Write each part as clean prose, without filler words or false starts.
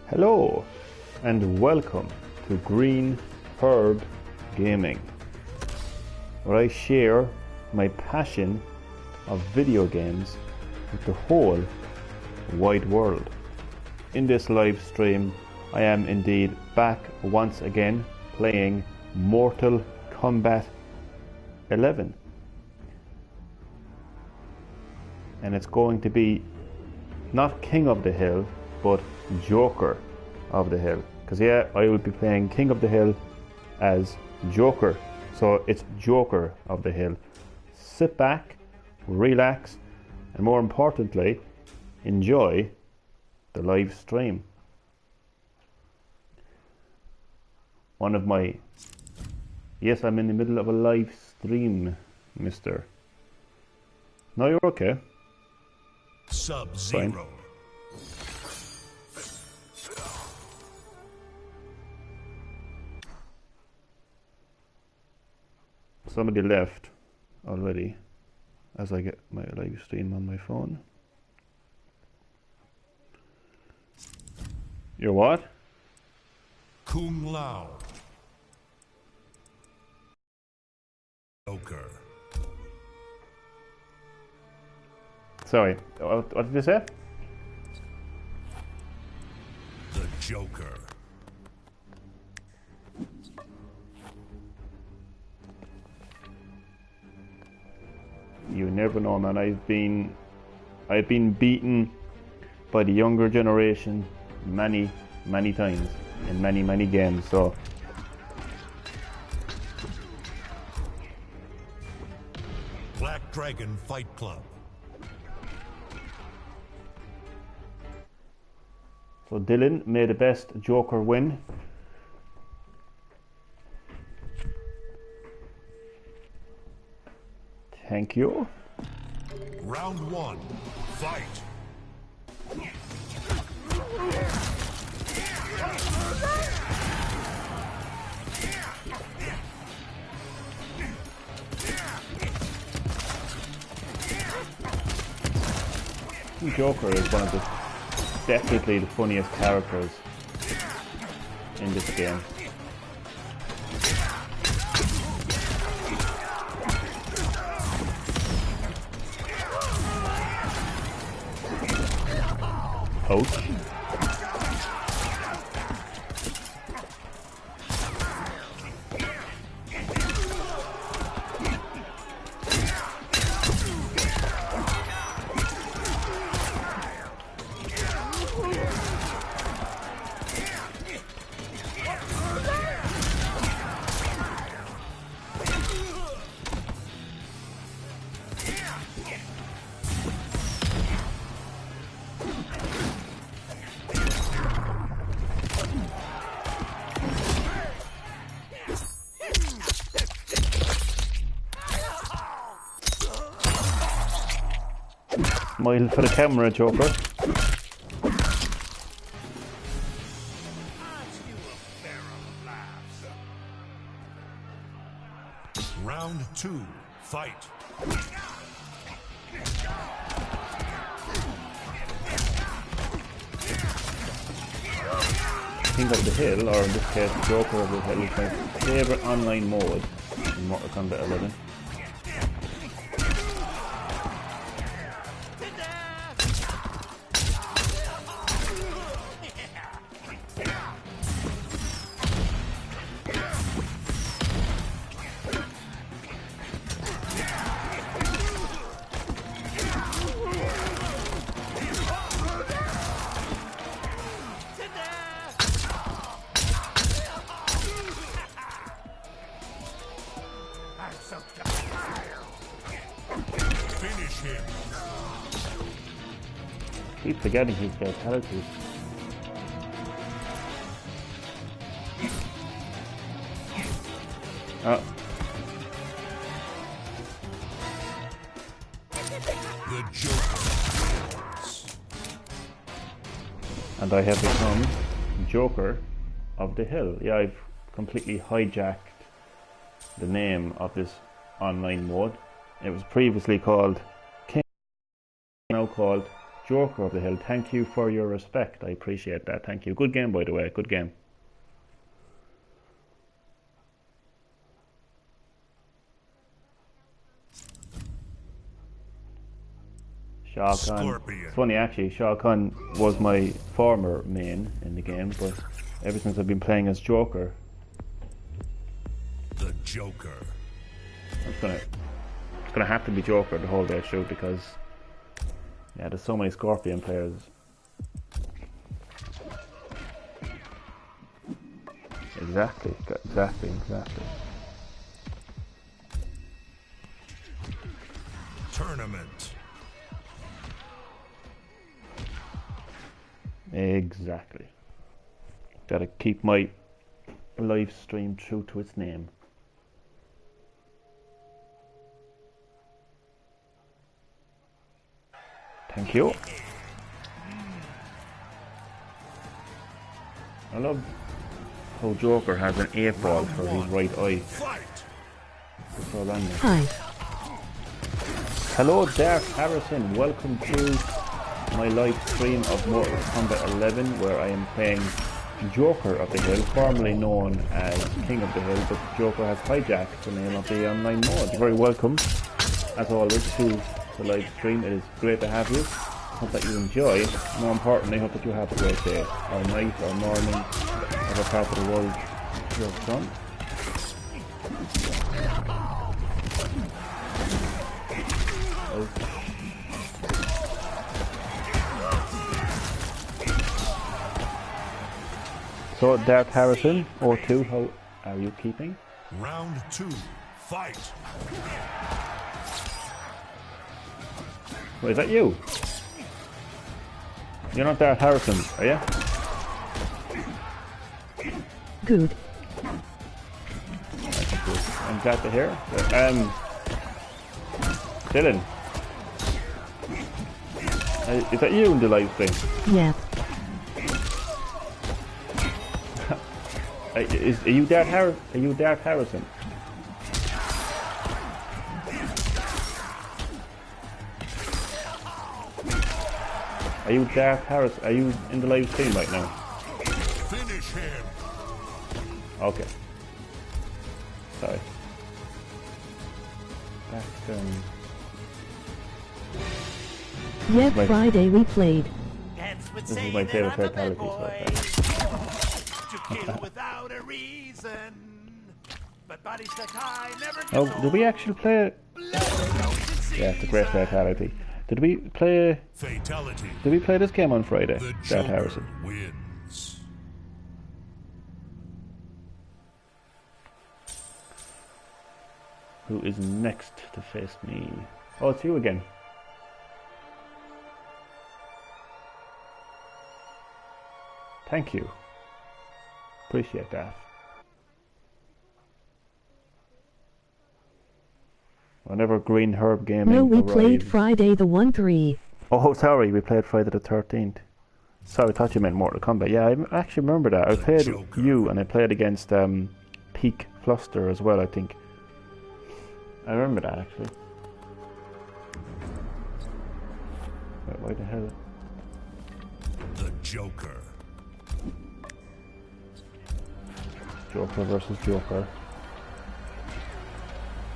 Hello and welcome to GreenHerb-Gaming, where I share my passion of video games with the whole wide world. In this live stream I am indeed back once again playing Mortal Kombat 11, and it's going to be not King of the Hill but Joker of the Hill, because I will be playing King of the Hill as Joker, so it's Joker of the Hill. Sit back, relax, and more importantly, enjoy the live stream. Yes, I'm in the middle of a live stream, mister. No, you're okay. Sub-Zero. Somebody left already as I get my live stream on my phone. You're what? Kung Lao. Joker. Sorry, what did you say? The Joker. You never know, man. I've been beaten by the younger generation many times in many games, so Black Dragon Fight Club. So Dylan, may the best Joker win. Thank you. Round one, fight. Joker is definitely the funniest characters in this game. Ouch. Smile for the camera, Joker. Round two, fight. King of the Hill, or in this case Joker of the Hill, is my favourite online mode in Mortal Kombat 11. Finish him. Keep forgetting his fatalities. Oh. The Joker. And I have become Joker of the Hill. Yeah, I've completely hijacked the name of this online mode. It was previously called King, now called Joker of the Hill. Thank you for your respect. I appreciate that. Thank you. Good game, by the way. Good game. Shao Kahn. It's funny actually, Shao Kahn was my former main in the game, but ever since I've been playing as Joker. The Joker. It's gonna have to be Joker the whole way through because yeah, there's so many Scorpion players. Exactly. Tournament. Exactly. Gotta keep my live stream true to its name. Thank you. I love how Joker has an 8-ball for his right eye. It's so random. Hi. Hello, Darth Harrison. Welcome to my live stream of Mortal Kombat 11, where I am playing Joker of the Hill, formerly known as King of the Hill, but Joker has hijacked the name of the online mode. You're very welcome, as always, to the live stream. It is great to have you. Hope that you enjoy. More importantly, hope that you have a great day, or night, or morning, whatever part of the world you're from. So, Darth Harrison, O2, how are you keeping? Round 2, fight. Wait, is that you? You're not Darth Harrison, are you? Good. I'm glad to hear. Dylan. Is that you in the live stream? Yeah. Are you Darth Harrison? Are you Darth Harrison? Are you Darth Harrison? Are you in the live stream right now? Finish him. Okay. Sorry. Yeah, Friday we played. This is my favorite fatality so far. To kill without a reason. But bodies that high never get Oh, did we actually play it? Yeah, it's a great fatality. Did we play? Fatality. Did we play this game on Friday? The Darth Joker Harrison. wins. Who is next to face me? Oh, it's you again. Thank you. Appreciate that. Whenever GreenHerb-Gaming No, we arrives. played Friday the 1-3. Oh, sorry, we played Friday the 13th. Sorry, I thought you meant Mortal Kombat. Yeah, I actually remember that. I played Joker. you, and I played against Peak Fluster as well, I think. I remember that, actually. Wait, why the hell? The Joker. Joker versus Joker.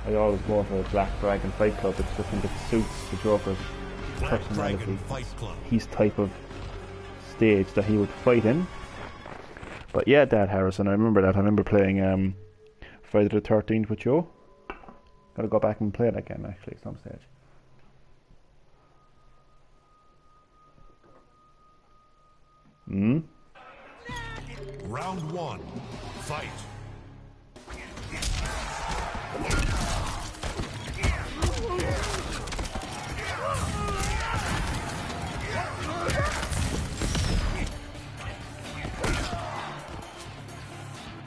I always go for a Black Dragon Fight Club. It's just think it suits the Joker's Black personality. Dragon Fight Club. His type of stage that he would fight in. But yeah, Dad Harrison, I remember that. I remember playing Friday the 13th with you. Gotta go back and play it again, actually, at some stage. Round 1, fight.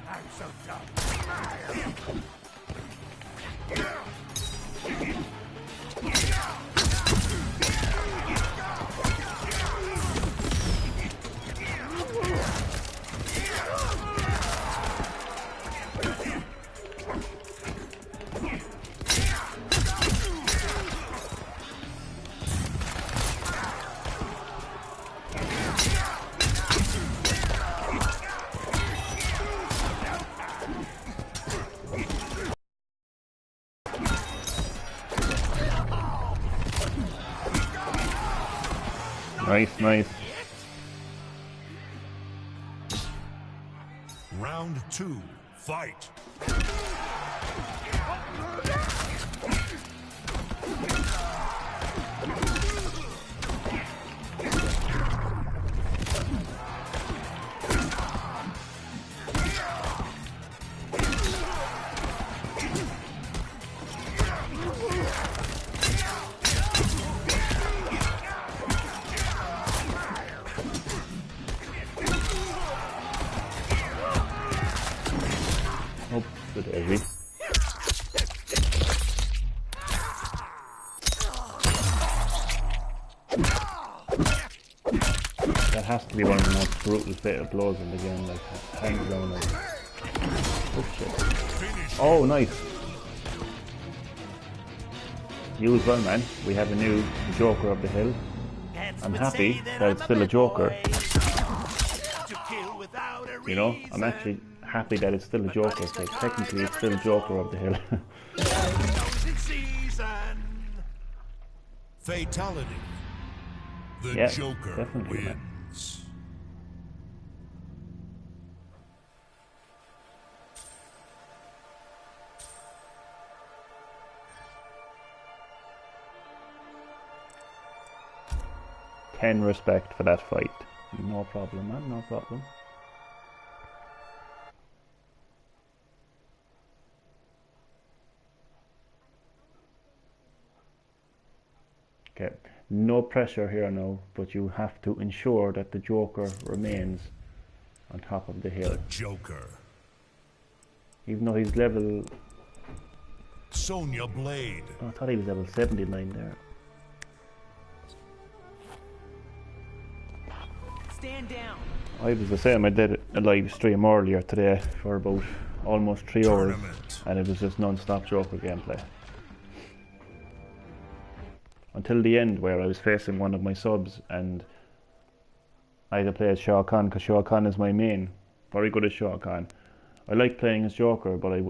I'm so dumb. Nice, nice. Round 2, fight. Oops, good heavy. That has to be one of the most brutal fatal blows in the game, like hands down like. Oh shit. Oh nice. You as well, man. We have a new Joker of the Hill. I'm happy that it's still a Joker. You know, I'm actually happy that it's still a Joker, so technically it's still Joker of the Hill. Fatality. The Yeah, Joker definitely, man. wins. Ten respect for that fight. No problem, man, no problem. Okay, no pressure here now, but you have to ensure that the Joker remains on top of the hill. The Joker. Even though he's level... Sonya Blade. Oh, I thought he was level 79 there. Stand down. I was the same, I did a live stream earlier today for about almost 3 hours, Tournament. and it was just non-stop Joker gameplay. Until the end, where I was facing one of my subs and I had to play as Shao Kahn because Shao Kahn is my main. Very good as Shao Kahn. I like playing as Joker, but I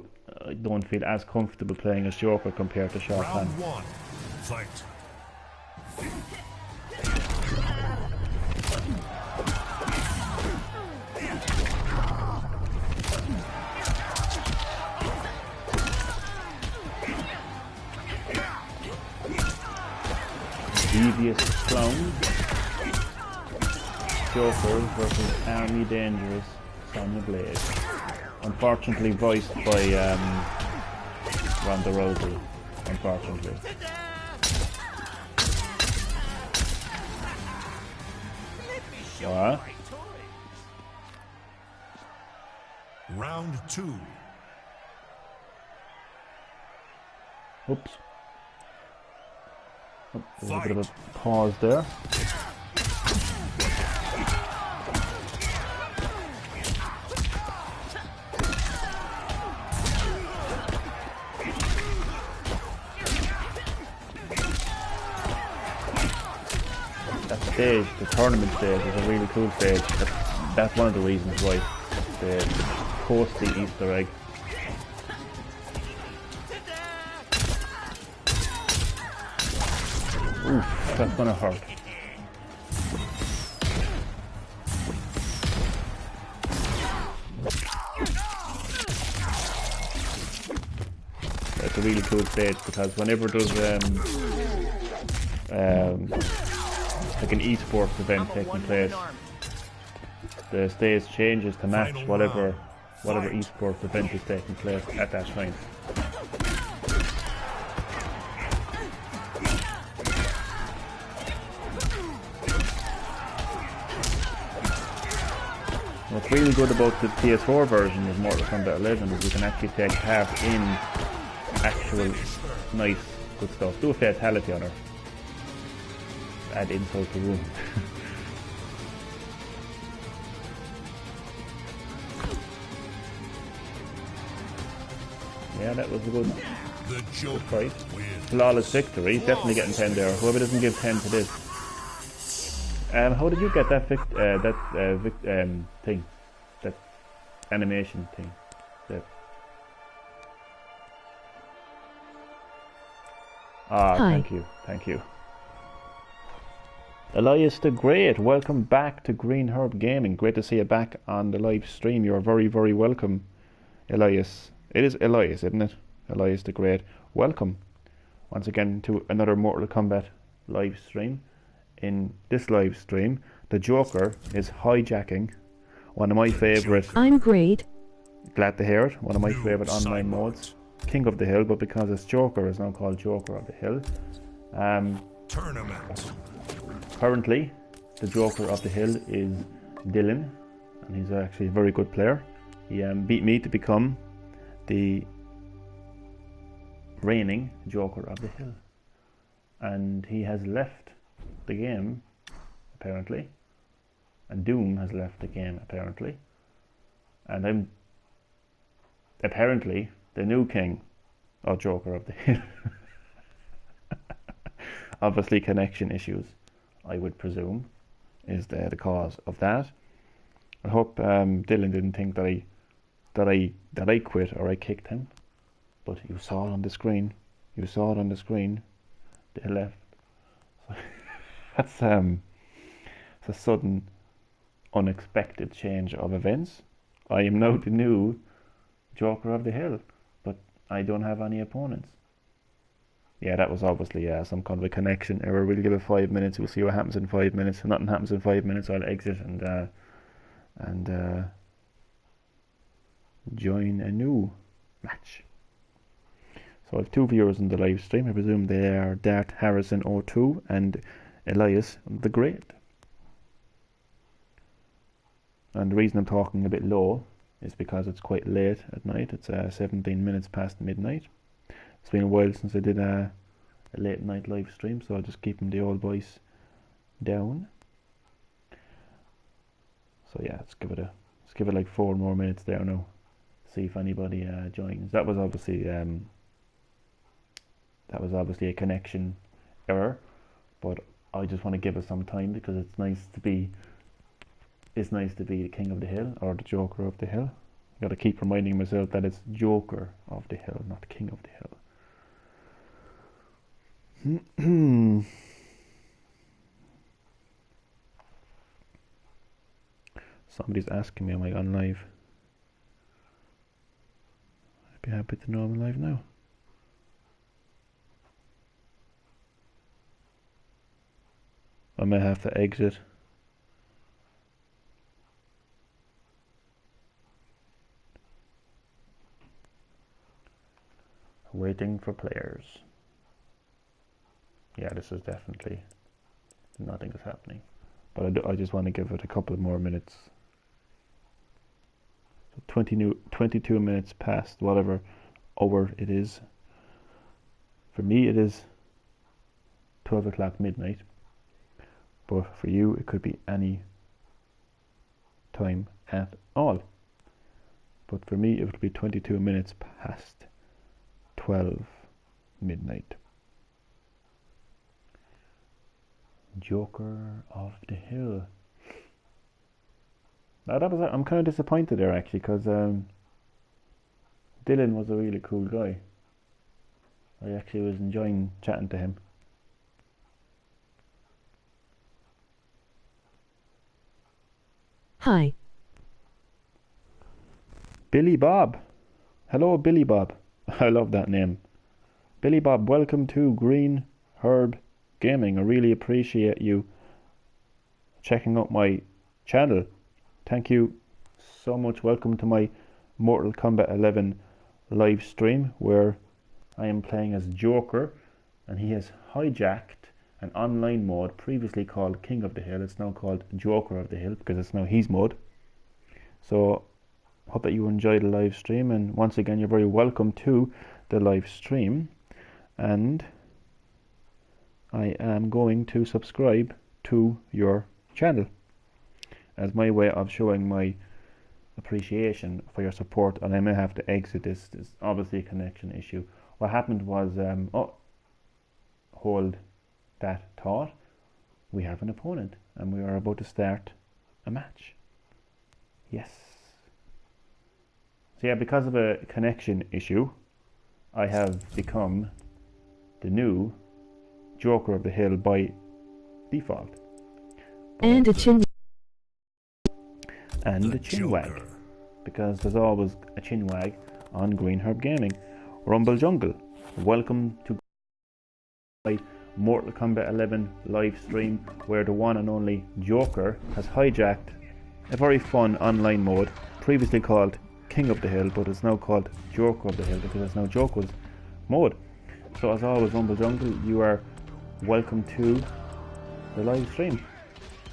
don't feel as comfortable playing as Joker compared to Shao Kahn. Round 1, fight. Devious Clown. Joker versus Army Dangerous Sonya Blade. Unfortunately voiced by Ronda Rousey. Unfortunately. Alright. Round 2. Oops. Oh, there's a bit of a pause there. That stage, the tournament stage, is a really cool stage. That's one of the reasons why they post the Easter egg. Oof, that's gonna hurt. That's a really cool stage because whenever there's like an esports event taking place, the stage changes to match whatever esports event is taking place at that time. What's really good about the PS4 version of Mortal Kombat 11 is you can actually take part in actual nice good stuff. Do a fatality on her. Add insult to wound. Yeah, that was a good fight. Flawless victory. Definitely getting 10 there. Whoever doesn't give 10 to this. How did you get that thing? That animation thing? Hi. Thank you. Elias the Great, welcome back to GreenHerb-Gaming. Great to see you back on the live stream. You're very, very welcome, Elias. It is Elias, isn't it? Elias the Great. Welcome once again to another Mortal Kombat live stream. In this live stream, the Joker is hijacking one of my favourite... I'm great. Glad to hear it. One of my favourite online modes. King of the Hill, but because it's Joker, it's now called Joker of the Hill. Tournament. Currently, the Joker of the Hill is Dylan, and he's actually a very good player. He beat me to become the reigning Joker of the Hill. And he has left the game, apparently. And Doom has left the game, apparently. And I'm apparently the new king or Joker of the Hill. Obviously connection issues, I would presume, is the cause of that. I hope Dylan didn't think that I quit or I kicked him, but you saw it on the screen. You saw it on the screen. They left. So that's it's a sudden, unexpected change of events. I am now the new Joker of the Hill, but I don't have any opponents. Yeah, that was obviously some kind of a connection error. We'll give it 5 minutes. We'll see what happens in 5 minutes. If nothing happens in 5 minutes, I'll exit and join a new match. So I have 2 viewers in the live stream. I presume they are Dart Harrison 02 and Elias the Great. And the reason I'm talking a bit low is because it's quite late at night. It's 17 minutes past midnight. It's been a while since I did a late night live stream, so I'll just keep the old voice down. So yeah, let's give it like 4 more minutes there now. See if anybody joins. That was obviously a connection error, but I just want to give it some time because it's nice to be the King of the Hill or the Joker of the Hill. I've got to keep reminding myself that it's Joker of the Hill, not King of the Hill. Somebody's asking me, am I on live? I'd be happy to know I'm live now. I may have to exit. Waiting for players. Yeah, this is definitely nothing is happening, but I just want to give it a couple of more minutes. So 22 minutes past whatever hour it is. For me it is 12 o'clock midnight, but for you it could be any time at all. But for me it would be 22 minutes past 12 midnight. Joker of the Hill. Now I'm kind of disappointed there actually, because Dylan was a really cool guy. I actually was enjoying chatting to him. Hi. Billy Bob. Hello, Billy Bob. I love that name. Billy Bob, welcome to GreenHerb-Gaming. I really appreciate you checking out my channel. Thank you so much. Welcome to my Mortal Kombat 11 live stream where I am playing as Joker, and he has hijacked an online mode previously called King of the Hill. It's now called Joker of the Hill because it's now his mode. So hope that you enjoy the live stream, and once again you're very welcome to the live stream, and I am going to subscribe to your channel as my way of showing my appreciation for your support. And I may have to exit this. There's obviously a connection issue. What happened was hold that thought, we have an opponent and we are about to start a match. Yes. So yeah, because of a connection issue, I have become the new Joker of the Hill by default. And a chin. And The a chinwag. Joker. Because there's always a chinwag on GreenHerb-Gaming. Rumble Jungle, welcome to Mortal Kombat 11 live stream, where the one and only Joker has hijacked a very fun online mode, previously called King of the Hill, but it's now called Joker of the Hill because it's now Joker's mode. So as always, Rumble Jungle, you are welcome to the live stream.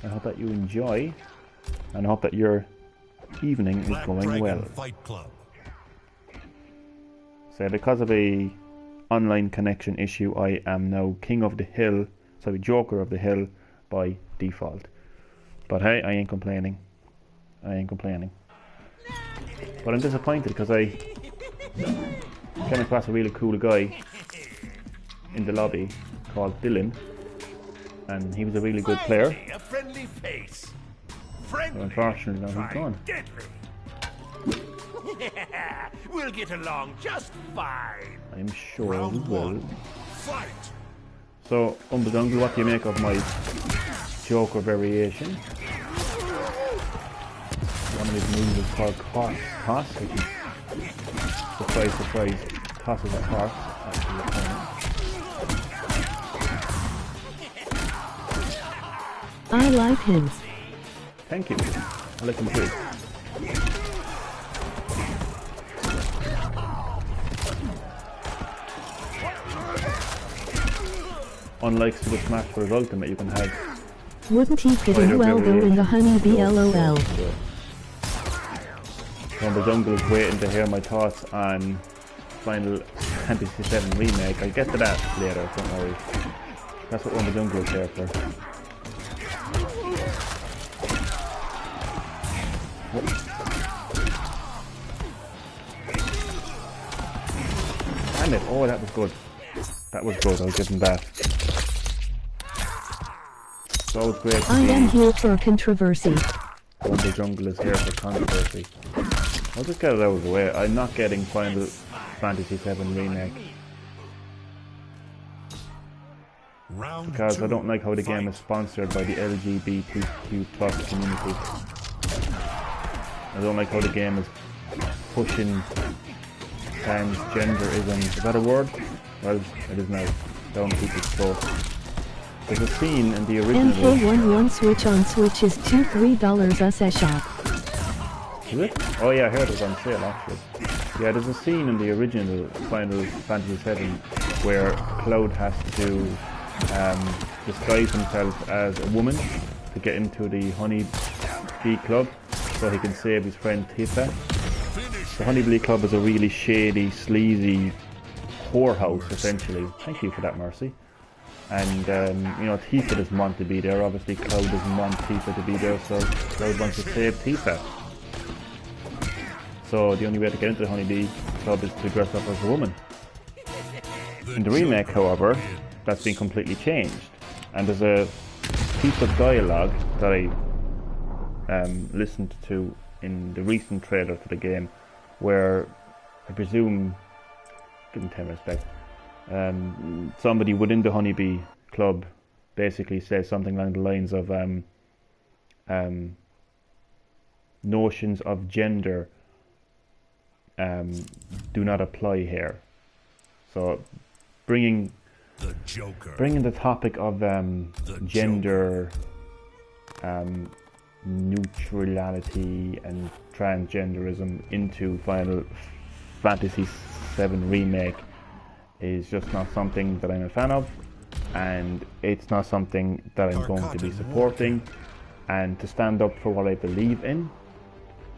I hope that you enjoy, and I hope that your evening is Black going Dragon well. Fight Club. So because of a online connection issue, I am now King of the Hill, sorry, Joker of the Hill by default. But hey, I ain't complaining. I ain't complaining. But I'm disappointed because I came across a really cool guy in the lobby called Dylan, and he was a really good player. Finally, a friendly face. Friendly. So unfortunately, now he's Try gone. deadly. We'll get along just fine. I'm sure we Round will. one. Fight. So, Jungle, what do you make of my Joker variation? One of his moves is called toss, which is, surprise, tosses a horse at the opponent. I like him. Thank you. I like him too. Unlike Super Smash Bros. Ultimate, you can have Wouldn't he fit in well though in the Honeybee LOL? Jungle is waiting to hear my thoughts on Final Fantasy VII Remake. I'll get to that later, don't worry. That's what Jungle is there for. Damn it, oh that was good. That was good, I'll give him that. It's always great to I am see here for controversy. Jungle is here for controversy. I'll just get it out of the way. I'm not getting Final Fantasy VII Remake Round because two. I don't like how the game Fight. is sponsored by the LGBTQ plus community. I don't like how the game is pushing transgenderism. Is that a word? Well, it is now. Down people's throats. There's a scene in the original. MK11 Switch on Switch is $2-3 SS shop. Is it? Oh yeah, I heard it was on sale actually. Yeah, there's a scene in the original Final Fantasy VII where Cloud has to disguise himself as a woman to get into the Honeybee Club so he can save his friend Tifa. The Honeybee Club is a really shady, sleazy whorehouse essentially. Thank you for that, Mercy. And you know, Tifa doesn't want to be there. Obviously Cloud doesn't want Tifa to be there, so Cloud wants to save Tifa. So the only way to get into the Honeybee Club is to dress up as a woman. In the remake, however, that's been completely changed. And there's a piece of dialogue that I listened to in the recent trailer for the game, where I presume, give him 10 respect, somebody within the Honeybee Club basically says something along the lines of notions of gender do not apply here. So bringing The Joker. the topic of gender neutrality and transgenderism into Final Fantasy VII Remake is just not something that I'm a fan of, and it's not something that I'm going to be supporting. And to stand up for what I believe in,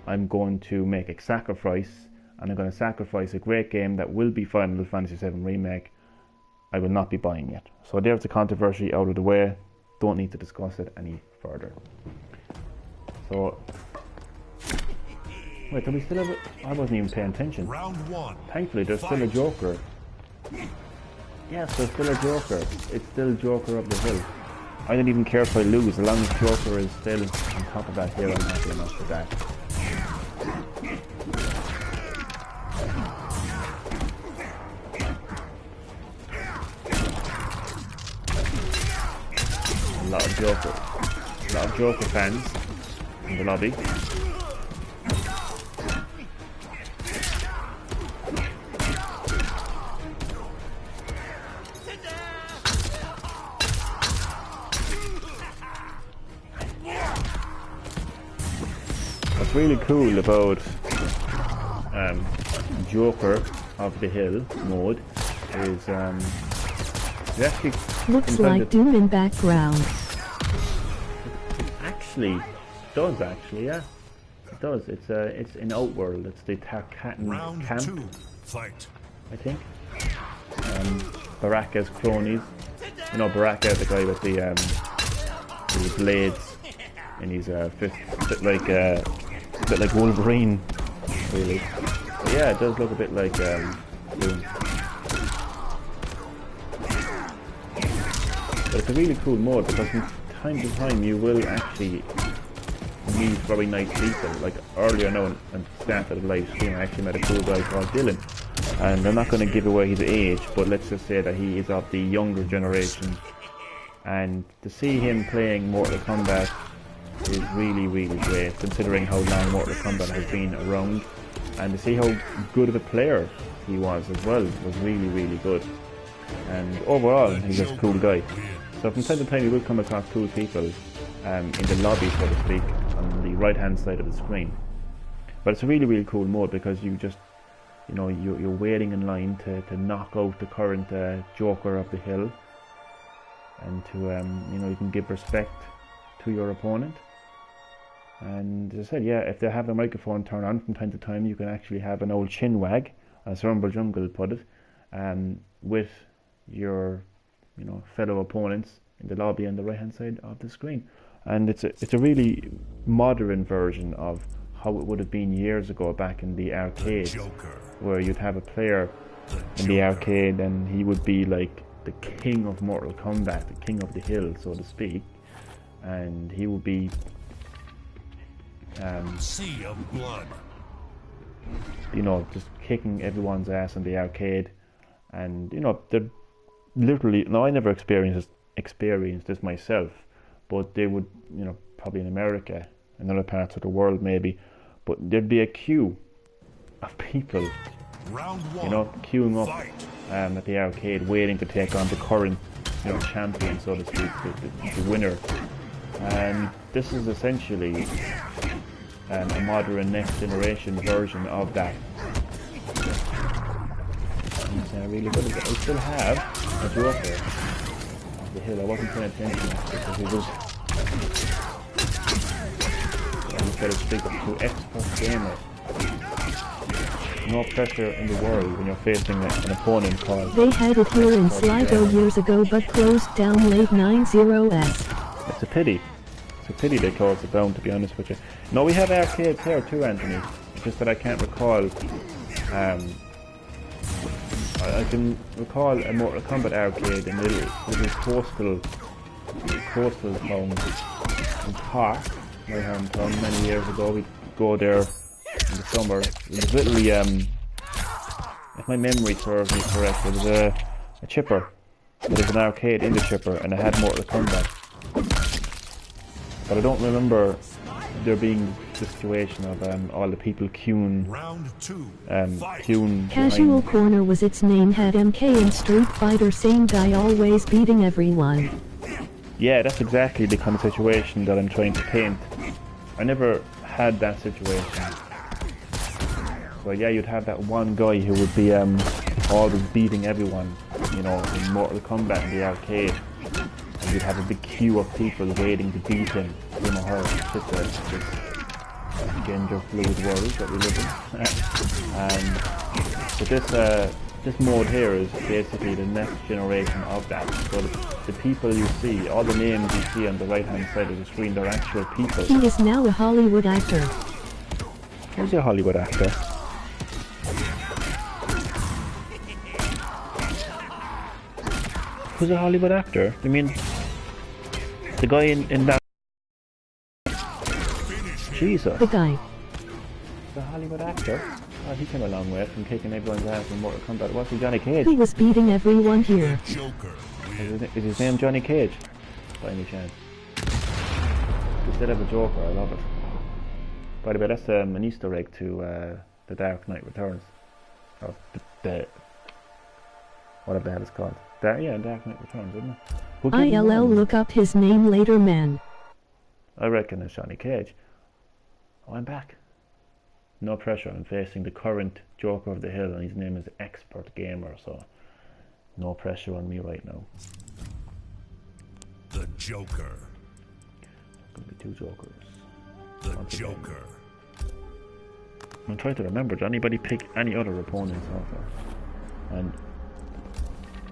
I'm going to make a sacrifice, and I'm going to sacrifice a great game that will be Final Fantasy VII Remake. I will not be buying it. So there's the controversy out of the way. Don't need to discuss it any further. So, wait, do we still have it? I wasn't even paying attention. Round one. Thankfully, there's still a Joker. Yes, there's still a Joker. It's still Joker of the Hill. I don't even care if I lose, as long as Joker is still on top of that hill. I'm happy enough with that. A lot of Joker. a lot of Joker fans in the lobby. What's really cool about Joker of the Hill mode is it actually Looks like Doom in background. actually does yeah. It does. It's in Outworld. It's the Tarkatan Round camp, 2, fight. I think. Baraka's cronies. You know Baraka, the guy with the blades, and he's a bit like Wolverine, really. But yeah, it does look a bit like Doom. But it's a really cool mode because from time to time you will actually meet very nice people. Like earlier now, and start of the live stream, I actually met a cool guy called Dylan. And I'm not going to give away his age, but let's just say that he is of the younger generation. And to see him playing Mortal Kombat is really, really great, considering how long Mortal Kombat has been around. And to see how good of a player he was as well was really, really good. And overall, he's just a cool guy. So from time to time you will come across cool people in the lobby, so to speak, on the right hand side of the screen. But it's a really, really cool mode because you just, you know, you're waiting in line to knock out the current Joker of the Hill, and to you know, you can give respect to your opponent. And as I said, yeah, if they have the microphone turned on from time to time, you can actually have an old chin wag, as Rumble Jungle put it, with your, you know, fellow opponents in the lobby on the right hand side of the screen. And it's a really modern version of how it would have been years ago back in the arcades, where you'd have a player in the arcade and he would be like the king of Mortal Kombat, the king of the hill, so to speak, and he would be Sea of blood. you know, just kicking everyone's ass in the arcade. And you know, they're literally, now I never experienced this myself, but they would, you know, probably in America and other parts of the world maybe, but there'd be a queue of people, Round 1, you know, queuing up fight. at the arcade, waiting to take on the current, you know, champion, so to speak, the winner. And this is essentially a modern next generation version of that. And it's really good. I still have a Joker of the Hill. I wasn't paying attention because he was, he said it's big to expert gamer. No pressure in the world when you're facing an opponent called... They had it here in Sligo years ago but closed down late 90s. It's a pity. It's a pity they closed it down, to be honest with you. No, we have arcades here too, Anthony. It's just that I can't recall... I can recall a Mortal Kombat arcade in little coastal town in Cork, my hometown, many years ago. We'd go there in the summer. It was literally, if my memory serves me correct, it was a chipper. There was an arcade in the chipper and it had Mortal Kombat. But I don't remember there being the situation of all the people queuing. Round 2, queuing Casual behind. Corner was its name, had MK in Street Fighter, same guy always beating everyone. Yeah, that's exactly the kind of situation that I'm trying to paint. I never had that situation. So yeah, you'd have that one guy who would be always beating everyone, you know, in Mortal Kombat in the arcade. And you'd have a big queue of people waiting to beat him or her. It's this gender fluid world that we live in. But this mode here is basically the next generation of that. So the people you see, all the names you see on the right hand side of the screen, they're actual people. He is now a Hollywood actor. Who's a Hollywood actor? Who's a Hollywood actor? I mean, the guy in that... Jesus. The guy. The Hollywood actor? Oh, he came a long way from kicking everyone's ass in Mortal Kombat. What's he, Johnny Cage? He was beating everyone here. Joker. Is his name Johnny Cage? By any chance? Instead of a Joker, I love it. By the way, that's an Easter egg to The Dark Knight Returns. Or the whatever the hell it's called. Dark Knight Returns, isn't it? ILL look up his name later, man. I reckon it's Johnny Cage. Oh, I'm back. No pressure, I'm facing the current Joker of the Hill and his name is Expert Gamer, so no pressure on me right now. The Joker. There's going to be 2 Jokers. The Joker. I'm trying to remember, did anybody pick any other opponents also? And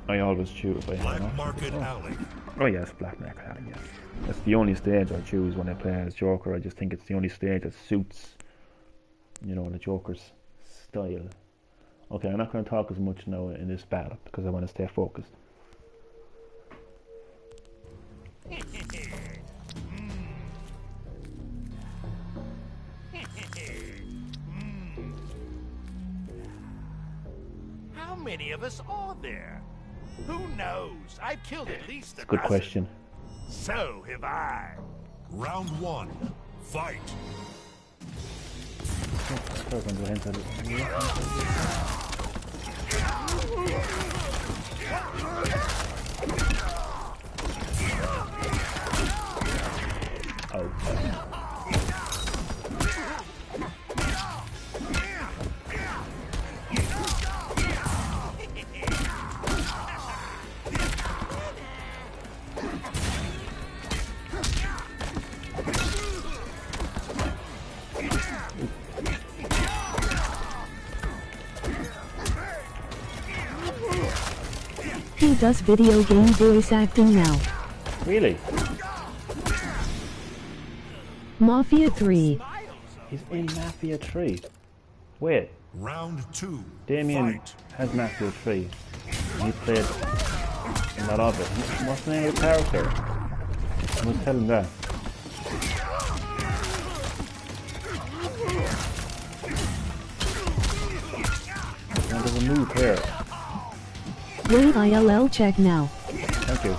I always choose if I have an Black Market option. Alley. Oh yes, Black Market Alley, yes. That's the only stage I choose when I play as Joker. I just think it's the only stage that suits, you know, the Joker's style. Okay, I'm not going to talk as much now in this battle because I want to stay focused. How many of us are there? Who knows? I've killed at least a Good dozen. question. So have I. Round 1. Fight. He does video game voice acting now. Really? Mafia 3. He's in Mafia 3. Wait, Round 2. Damien Fight. has Mafia 3. He played a lot of it. What's the name of the character? I must tell him that. Now there's a move here. Wait, ILL check now. Thank you.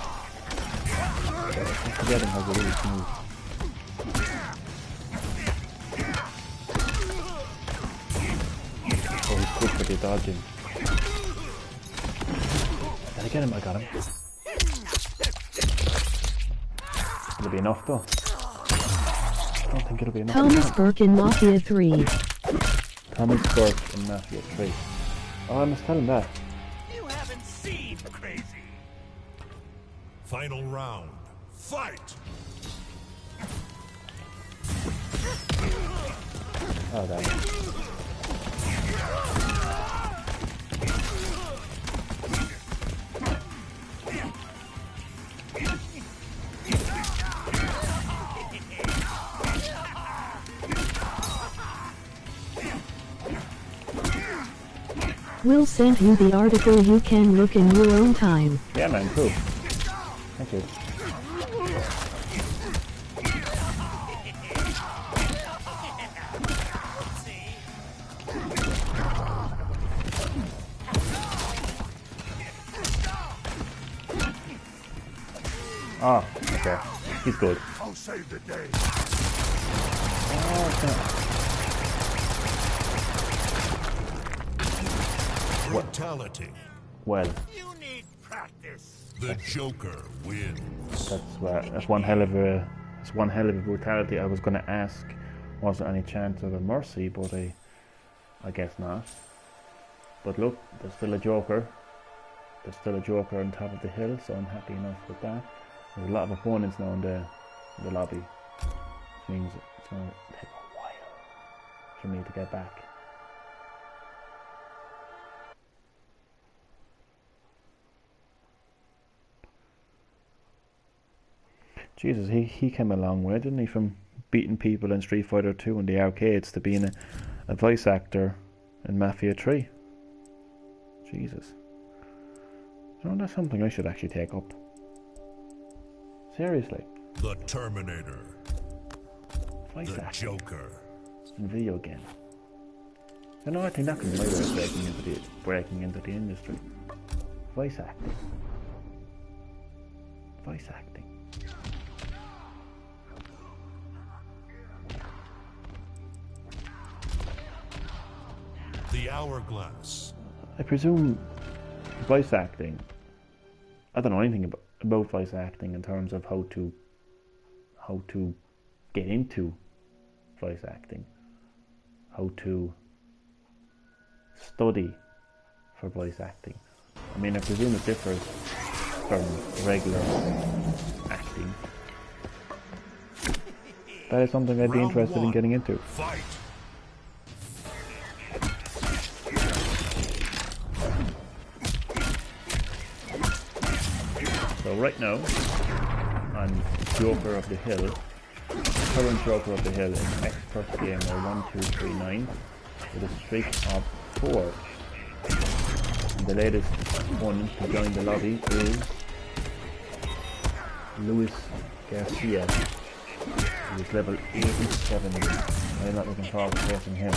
I'm forgetting how to do this move. Oh, he's quick for the dodging. Did I get him? I got him. It'll be enough though. I don't think it'll be enough. Thomas Burke in Mafia 3. Thomas Burke in Mafia 3. Oh, I must tell him that. You haven't seen crazy. Final round. Fight. Oh, damn it. We'll send you the article, you can look in your own time. Yeah, man, cool. Thank you. Oh, okay. He's good. I'll save the day. Oh, okay. Brutality. Well, You need practice. The Joker wins. that's one hell of a brutality. I was going to ask, was there any chance of a mercy, but I guess not. But look, there's still a Joker. There's still a Joker on top of the hill, so I'm happy enough with that. There's a lot of opponents now in the lobby, which means it's going to take a while for me to get back. Jesus, he came a long way, didn't he, from beating people in Street Fighter 2 in the arcades to being a voice actor in Mafia 3. Jesus. You know, that's something I should actually take up. Seriously. The Terminator. Voice The acting Joker. in video games. You know, I think that could be my way of breaking into the industry. Voice acting. Voice acting. the hourglass. I presume voice acting. I don't know anything about voice acting in terms of how to get into voice acting, how to study for voice acting. I mean, I presume it differs from regular acting. That is something I'd be interested in getting into. Fight. So right now, I'm Joker of the Hill. Current Joker of the Hill is Expert Gamer 1239 with a streak of 4. And the latest one to join the lobby is Luis Garcia. He is level 87. I'm not looking forward to facing him.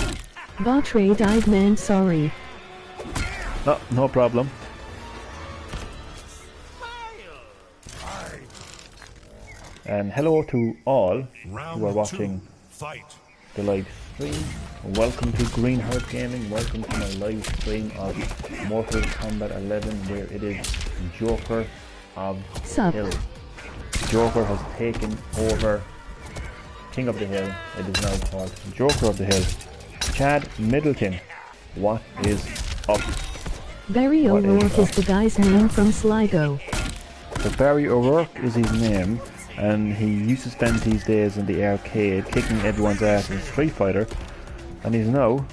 Batre died, man, sorry. No problem. And hello to all who are watching the live stream. Welcome to GreenHerb-Gaming. Welcome to my live stream of Mortal Kombat 11, where it is Joker of the Hill. Joker has taken over King of the Hill. It is now called Joker of the Hill. Chad Middleton, what is up? Barry O'Rourke is the guy's name from Sligo. So Barry O'Rourke is his name, and he used to spend these days in the arcade kicking everyone's ass in Street Fighter, and he's now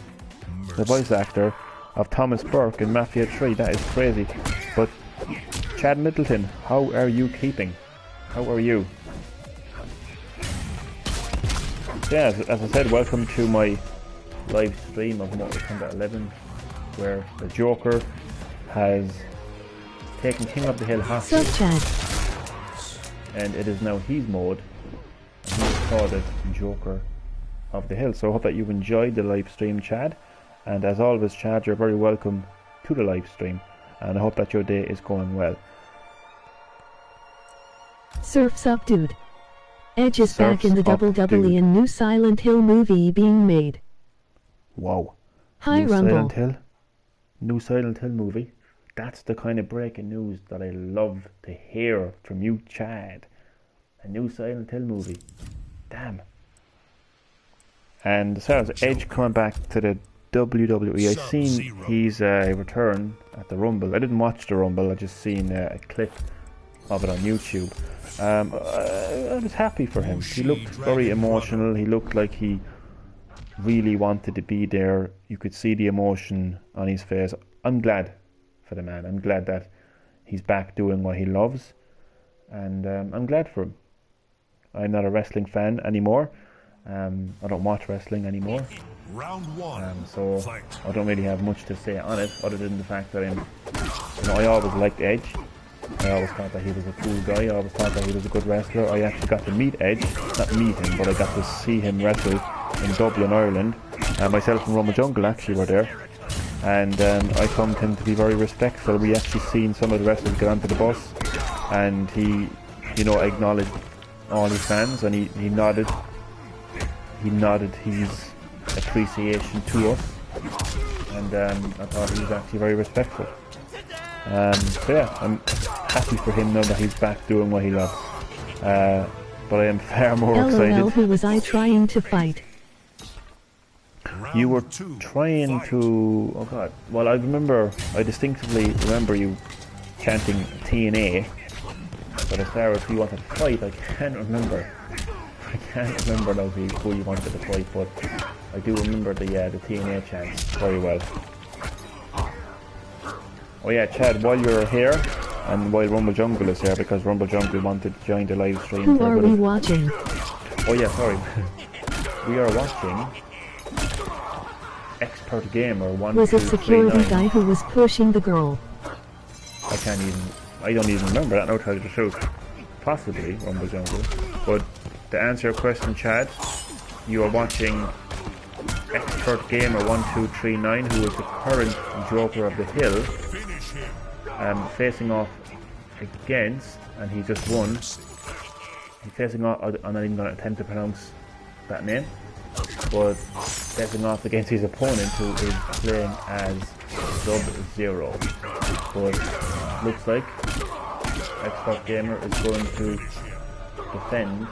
the voice actor of Thomas Burke in Mafia 3. That is crazy. But Chad Middleton, how are you keeping? How are you? Yeah, as I said, welcome to my live stream of Mortal Kombat 11, where the Joker has taken King of the Hill hostage. And it is now his mode, and he has called it Joker of the Hill. So I hope that you've enjoyed the live stream, Chad. And as always, Chad, you're very welcome to the live stream, and I hope that your day is going well. Surf's up, dude. Edge is back in the WWE and new Silent Hill movie being made. Wow. Hi, new Rumble. Silent Hill? New Silent Hill movie? That's the kind of breaking news that I love to hear from you, Chad. A new Silent Hill movie. Damn. And as far as Edge coming back to the WWE, I seen his return at the Rumble. I didn't watch the Rumble, I just seen a clip of it on YouTube. I was happy for him. He looked very emotional. He looked like he really wanted to be there. You could see the emotion on his face. I'm glad for the man. I'm glad that he's back doing what he loves, and I'm glad for him. I'm not a wrestling fan anymore. I don't watch wrestling anymore. Round one. So I don't really have much to say on it, other than the fact that I always liked Edge. I always thought that he was a cool guy. I always thought that he was a good wrestler. I actually got to meet Edge, not meet him, but I got to see him wrestle in Dublin, Ireland. Myself and Rumble Jungle actually were there, and I found him to be very respectful. We actually seen some of the wrestlers get onto the bus, and he, acknowledged all his fans, and he nodded his appreciation to us, and I thought he was actually very respectful. So yeah, I'm happy for him now that he's back doing what he loves. But I am far more excited. Who was I trying to fight? You were trying to... Oh god. Well, I distinctively remember you chanting TNA. But as far as who you wanted to fight, I can't remember. I can't remember now who you wanted to fight, but I do remember the TNA chants very well. Oh yeah, Chad, while you're here, and while Rumble Jungle is here, because Rumble Jungle wanted to join the live stream. Who are we watching? Oh yeah, sorry. We are watching Expert Gamer 1239. Was it security guy who was pushing the girl? I don't even remember that, no, tell you the truth. Possibly Rumble Jungle. But to answer your question, Chad, you are watching Expert Gamer 1239, who is the current Joker of the Hill, facing off against, and he just won. He's facing off, I'm not even going to attempt to pronounce that name. but stepping off against his opponent who is playing as Sub-Zero. But looks like Expert Gamer is going to defend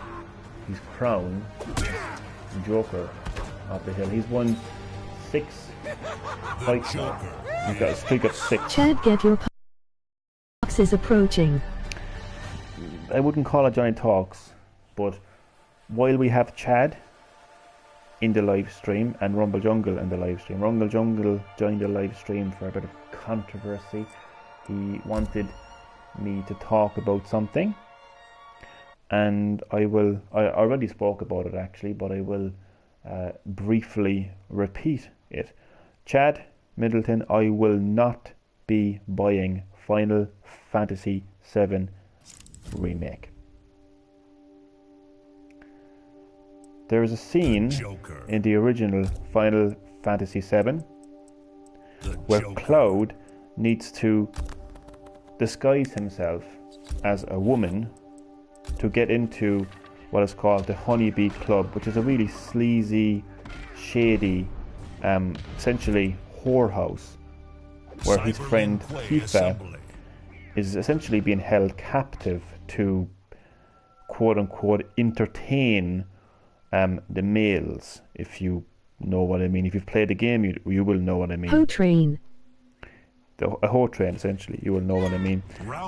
his crown as Joker of the Hill. He's won 6 fights now. He's got a streak of 6. Chad, get your box is approaching. I wouldn't call it giant talks, but while we have Chad in the live stream and Rumble Jungle in the live stream, Rumble Jungle joined the live stream for a bit of controversy. He wanted me to talk about something, and I already spoke about it actually, but I will briefly repeat it. Chad Middleton, I will not be buying Final Fantasy VII Remake. There is a scene in the original Final Fantasy VII where Cloud needs to disguise himself as a woman to get into what is called the Honeybee Club, which is a really sleazy, shady, essentially whorehouse, where his friend Tifa is essentially being held captive to quote-unquote entertain the males, if you know what I mean. If you've played the game, you will know what I mean. Hoe train. A hoe train, essentially. You will know what I mean.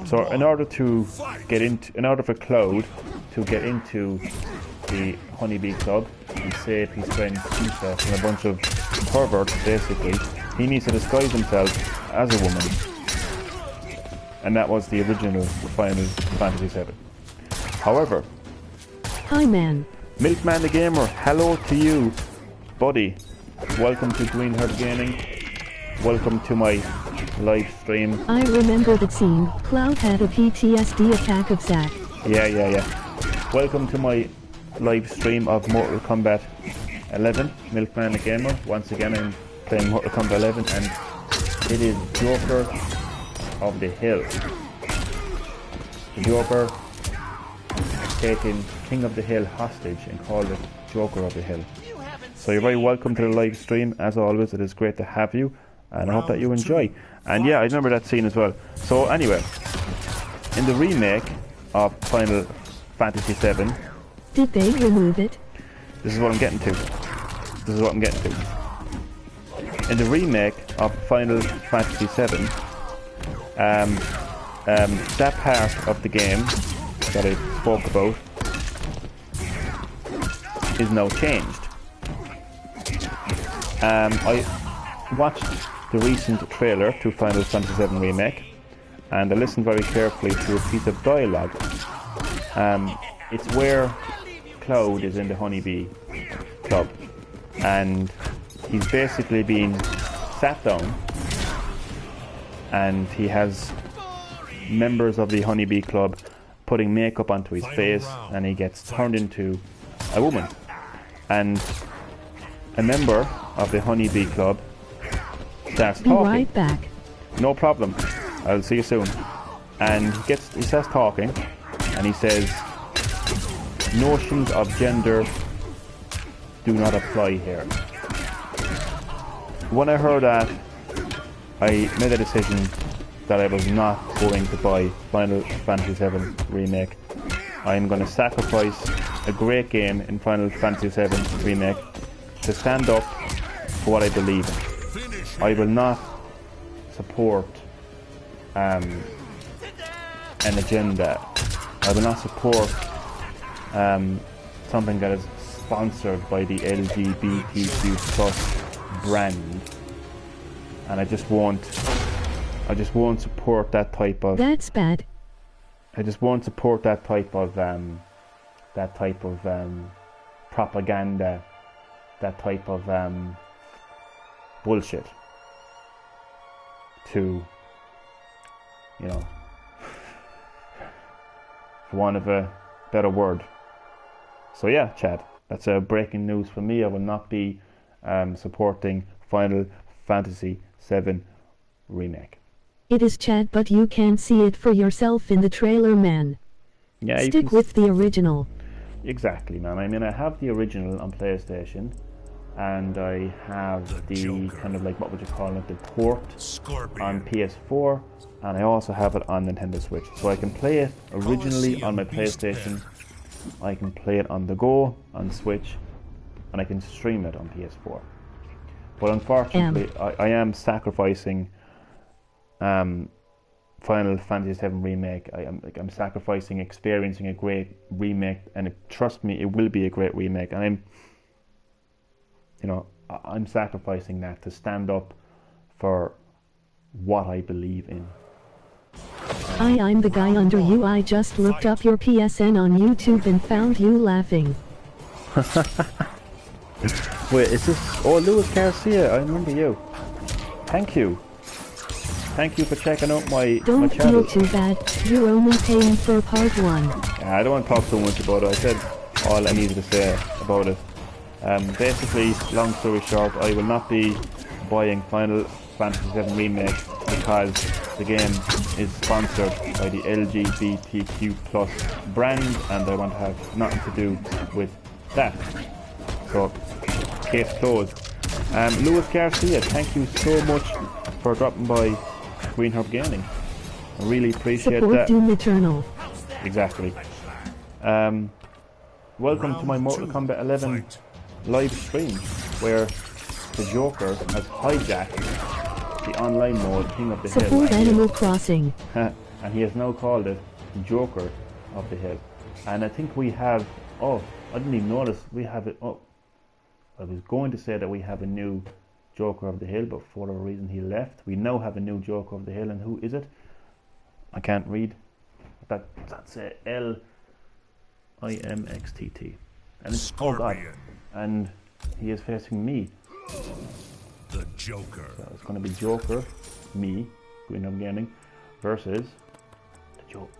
So in order for Cloud to get into the Honeybee Club and save his friend Tifa from a bunch of perverts, basically, he needs to disguise himself as a woman. And that was the original Final Fantasy VII. However, Hi man. Milkman the Gamer, hello to you, buddy. Welcome to GreenHerb-Gaming. Welcome to my live stream. I remember that scene. Cloud had a PTSD attack of Zack. Yeah. Welcome to my live stream of Mortal Kombat 11. Milkman the Gamer. Once again, I'm playing Mortal Kombat 11, and it is Joker of the Hill. The Joker taking King of the Hill hostage and called it Joker of the Hill. So you're very welcome to the live stream. As always, it is great to have you, and I hope that you enjoy. And yeah, I remember that scene as well. So anyway, in the remake of Final Fantasy VII, did they remove it? this is what I'm getting to. In the remake of Final Fantasy VII, that part of the game that I spoke about is now changed. I watched the recent trailer to Final Fantasy VII Remake, and I listened very carefully to a piece of dialogue. It's where Cloud is in the Honeybee Club, and he's basically being sat down, and he has members of the Honeybee Club putting makeup onto his face, and he gets turned into a woman. And a member of the Honeybee Club starts talking. Be right back. No problem. I'll see you soon. And he starts talking, and he says, notions of gender do not apply here. When I heard that, I made a decision that I was not going to buy Final Fantasy VII Remake. I'm going to sacrifice a great game in Final Fantasy VII Remake to stand up for what I believe in. I will not support an agenda. I will not support something that is sponsored by the LGBTQ plus brand, and I just won't support that type of. That's bad. I just won't support that type of propaganda, that type of bullshit. To, you know, for want of a better word. So yeah, Chad, that's breaking news for me. I will not be supporting Final Fantasy VII Remake. It is Chad, but you can see it for yourself in the trailer, man. Yeah, stick with the original. Exactly, man. I mean, I have the original on PlayStation, and I have the kind of like, what would you call it, the port Scorpion. on PS4, and I also have it on Nintendo Switch. So I can play it originally on my PlayStation, I can play it on the go on Switch, and I can stream it on PS4. But unfortunately, I am sacrificing Final Fantasy VII Remake. I'm sacrificing experiencing a great remake, and trust me, it will be a great remake. And I'm sacrificing that to stand up for what I believe in. I'm the guy under you. I just looked up your PSN on YouTube and found you laughing. Wait, is this... Oh, Luis Garcia, I remember you. Thank you. Thank you for checking out my Don't channel. feel too bad, you're only paying for part 1. I don't want to talk too much about it. I said all I needed to say about it. Basically, long story short, I will not be buying Final Fantasy VII Remake because the game is sponsored by the LGBTQ+ brand, and I want to have nothing to do with that. So, case closed. Luis Garcia, thank you so much for dropping by GreenHerb-Gaming. I really appreciate Support that. Doom Eternal. Exactly. Welcome to my Mortal Kombat 11 live stream, where the Joker has hijacked the online mode King of the Hill. Support Animal Crossing. And he has now called it Joker of the Hill. And I think we have... Oh, I didn't even notice. We have it... Oh, I was going to say that we have a new Joker of the Hill, but for whatever reason he left. We now have a new Joker of the Hill, and who is it? I can't read. That's L-I-M-X-T-T. And it's Scorpion. And he is facing me. The Joker. So it's going to be Joker, me, GreenHerb-Gaming, versus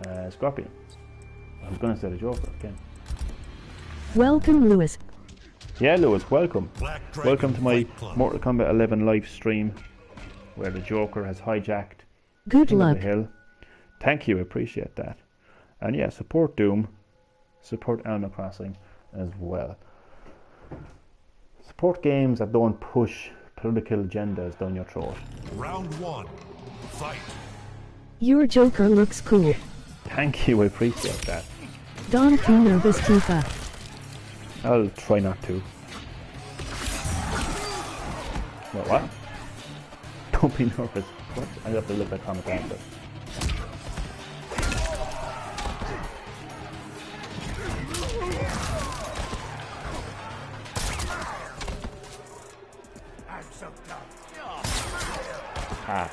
the Scorpion. I was going to say the Joker again. Welcome, Lewis. Yeah, Lewis, welcome. Dragon Welcome to my Fight Club. Mortal Kombat 11 live stream, where the Joker has hijacked Good King luck. of the Hill. Thank you, appreciate that. And yeah, support Doom, support Animal Crossing as well. Support games that don't push political agendas down your throat. Round 1. Fight. Your Joker looks cool. Thank you, I appreciate that. Don't be nervous, Tifa. I'll try not to. What? Don't be nervous. What? I have to look at comment after. I'm so done. Ah.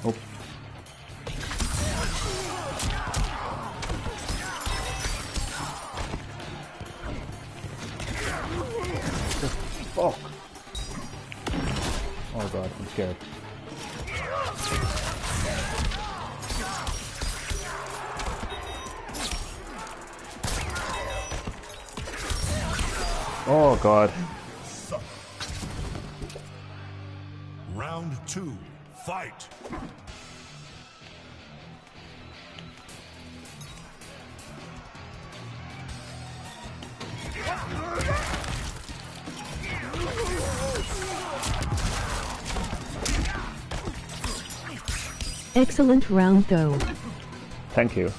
Oh. Fuck. Oh god, I'm scared. Oh god. Round 2. Fight. Excellent round though. Thank you.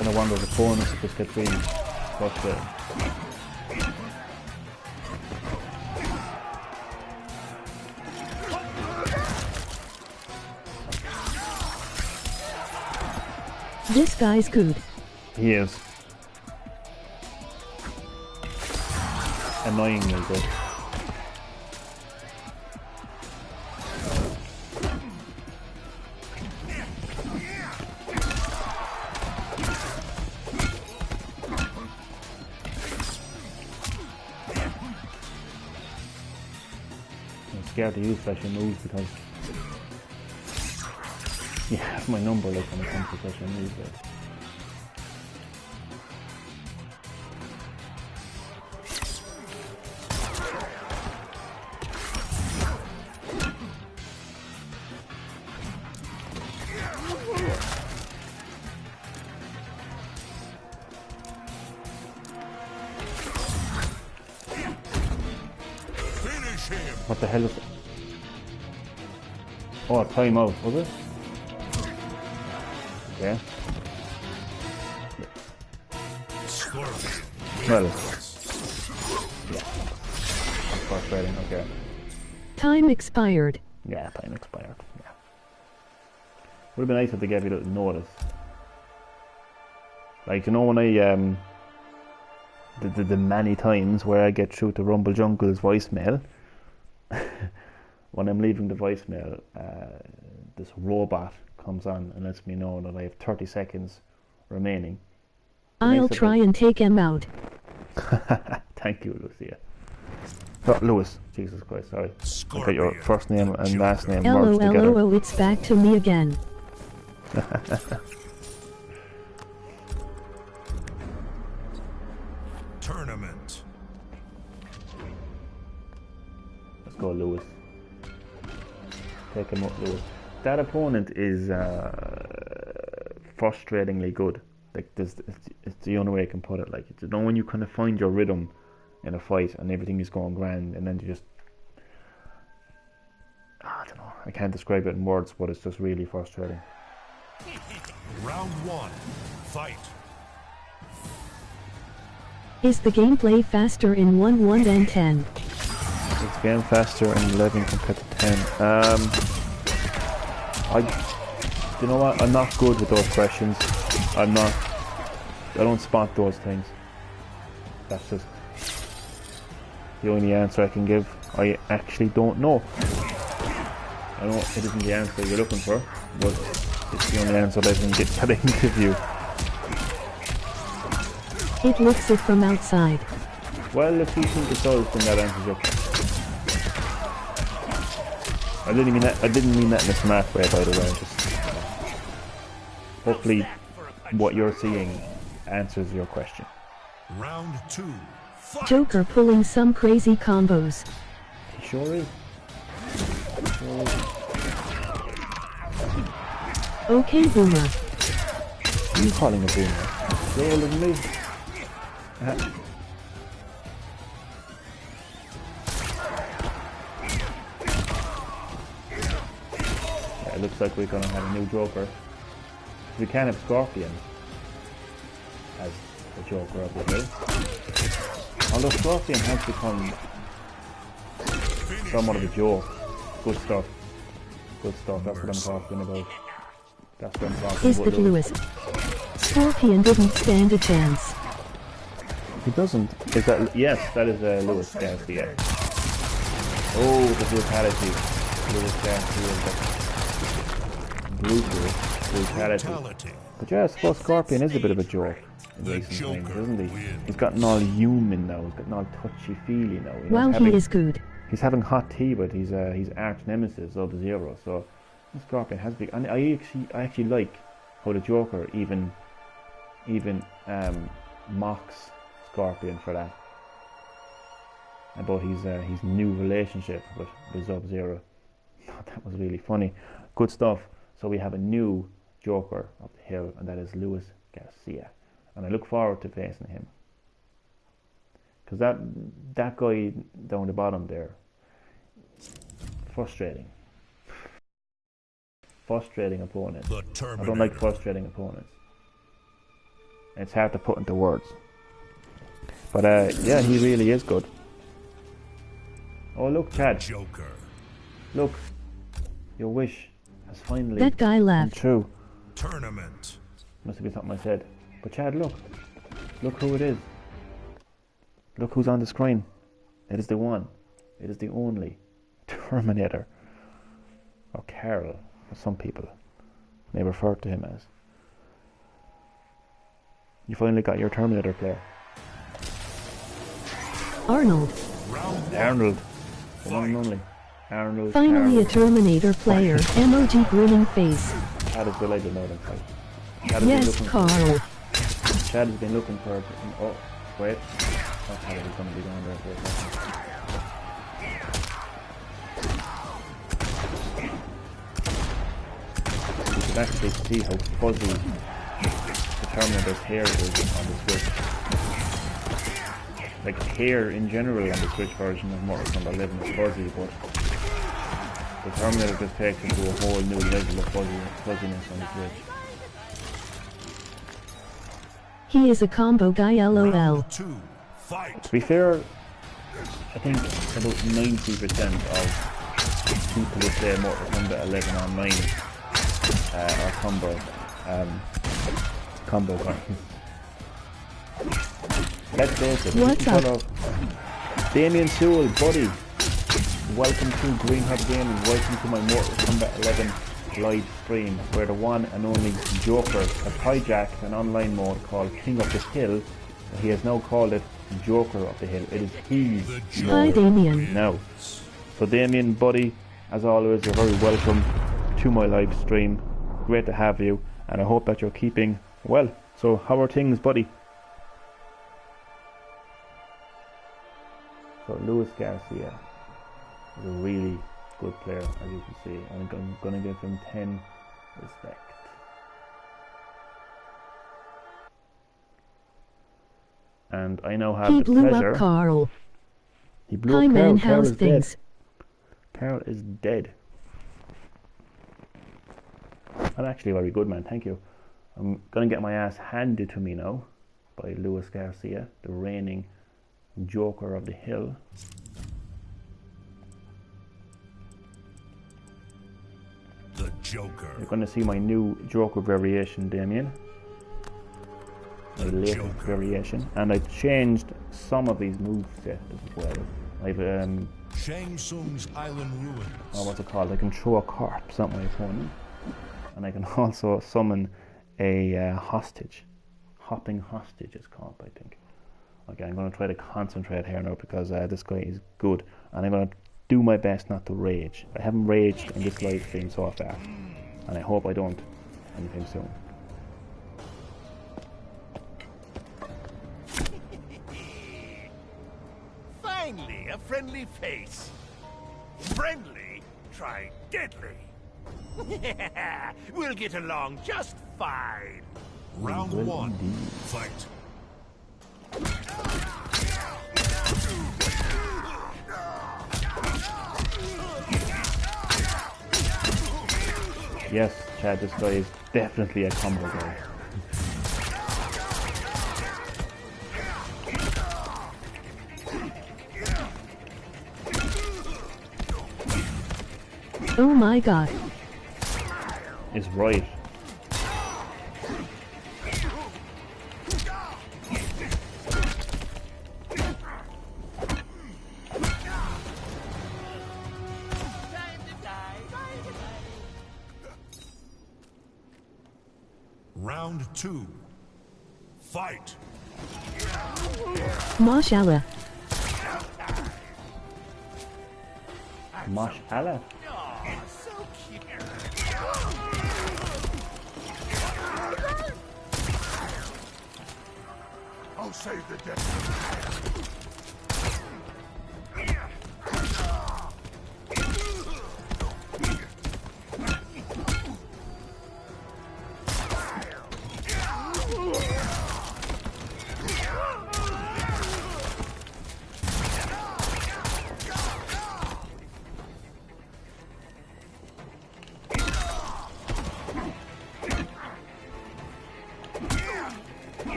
And I wonder if the phone if this gets really frustrating. This guy's good. He is. Annoyingly good. hard to use special moves because you have my number like when it comes to special moves. Like. What the hell is it? Oh, time out, was it? Okay. Well, yeah. That's frustrating, okay. Time expired. Yeah, time expired, yeah. Would have been nice if they gave you a little notice. Like, you know when I, the many times where I get through to Rumble Jungle's voicemail, when I'm leaving the voicemail, this robot comes on and lets me know that I have 30 seconds remaining. I'll try and take him out. Thank you, Lucia. Oh, Lewis, Jesus Christ, sorry. I got your first name and last name merged together. LOL, it's back to me again. Tournament. Let's go, Lewis. Take him up, Lewis. That opponent is frustratingly good. Like, it's the only way I can put it. Like, you know, when you kind of find your rhythm in a fight and everything is going grand, and then you just, I don't know. I can't describe it in words, but it's just really frustrating. Round 1. Fight. Is the gameplay faster in 1 than 10? Is the game faster in 11 compared to 10? You know what? I'm not good with those questions. I don't spot those things. That's just the only answer I can give. I actually don't know. I know it isn't the answer you're looking for, but it's the only answer that I can get that I can give you. It looks it from outside. Well, if you think it does, then that answers your question. I didn't mean that in a smart way, by the way. Just, hopefully, what you're seeing answers your question. Round 2. Fight. Joker pulling some crazy combos. He sure is. Okay, Boomer. What are you calling a boomer? You're older than me. Yeah, it looks like we're gonna have a new Joker. We can have Scorpion as the Joker of the hill. Although Scorpion has become somewhat of a joke. Good stuff. Good stuff, that's what I'm talking about. That's what I'm talking Is about. that Lewis? Scorpion didn't stand a chance. He doesn't. Is that, yes, that is Lewis Garcia. Oh, the brutality. Lewis Garcia is brutality. But yeah, I suppose Scorpion is a bit of a joke in recent times, isn't he? He's gotten all human now. He's gotten all touchy-feely now. You know, Wow, he is good. He's having hot tea with his arch nemesis of Zero. So Scorpion has been, and I actually like how the Joker even mocks Scorpion for that, about his new relationship with Sub-Zero. That was really funny. Good stuff. So we have a new Joker of the hill, and that is Lewis Garcia, and I look forward to facing him, because that guy down the bottom there, frustrating opponent. I don't like frustrating opponents. It's hard to put into words. But yeah, he really is good. Oh, look, Chad. Joker. Look, your wish has finally That guy come laughed. true. Tournament. Must have been something I said. But Chad, look who it is. Look who's on the screen. It is the one. It is the only Terminator, or Carl, as some people may refer to him as. You finally got your Terminator player. Arnold. Round 1. Arnold, the one and Fight. only. Arnold. Finally a Terminator player. Emoji grinning face. Chad is delighted now then fight. Yes, Carl. Chad has been looking for... Oh, wait. I thought it was going to be down there for a second. You can actually see how fuzzy the Terminator's hair is on the Switch. Like, hair in general on the Switch version of Mortal Kombat 11 is fuzzy, but the Terminator just takes it to a whole new level of fuzziness on the Switch. He is a combo guy, lol. Two, fight. To be fair, I think about 90% of people who play Mortal Kombat 11 online are combo guys. Let's face it, what's up? Damien Sewell, buddy. Welcome to GreenHerb-Gaming. Welcome to my Mortal Kombat 11 live stream, where the one and only Joker has hijacked an online mode called King of the Hill. He has now called it Joker of the Hill. It is his Hi, Damien. now. So Damien, buddy, as always, you're very welcome to my live stream. Great to have you, and I hope that you're keeping well. So how are things, buddy? So Luis Garcia is a really good player, as you can see. I'm going to give him 10 respect. And I now have he the blew pleasure. up Carl. He blew Hi up man, Carl. how's things? Carl is dead. I'm actually very good, man. Thank you. I'm going to get my ass handed to me now by Luis Garcia, the reigning Joker of the Hill. The Joker. You're going to see my new Joker variation, Damien. My latest variation. And I changed some of these movesets as well. I've Shang Tsung's Island Ruins. oh, what's it called? I can throw a corpse at my opponent. And I can also summon a hostage. Hopping hostage is called, I think. Okay, I'm going to try to concentrate here now because this guy is good. And I'm going to do my best not to rage. I haven't raged in this live stream so far. And I hope I don't anytime soon. Finally, a friendly face. Friendly? Try deadly. We'll get along just fine. Round Well, one, indeed. fight. Yes, Chad, this guy is definitely a combo guy. Oh my god. Is right. Round two, fight. Mashallah. Mosh Allah. Oh, so cute. I'll save the day.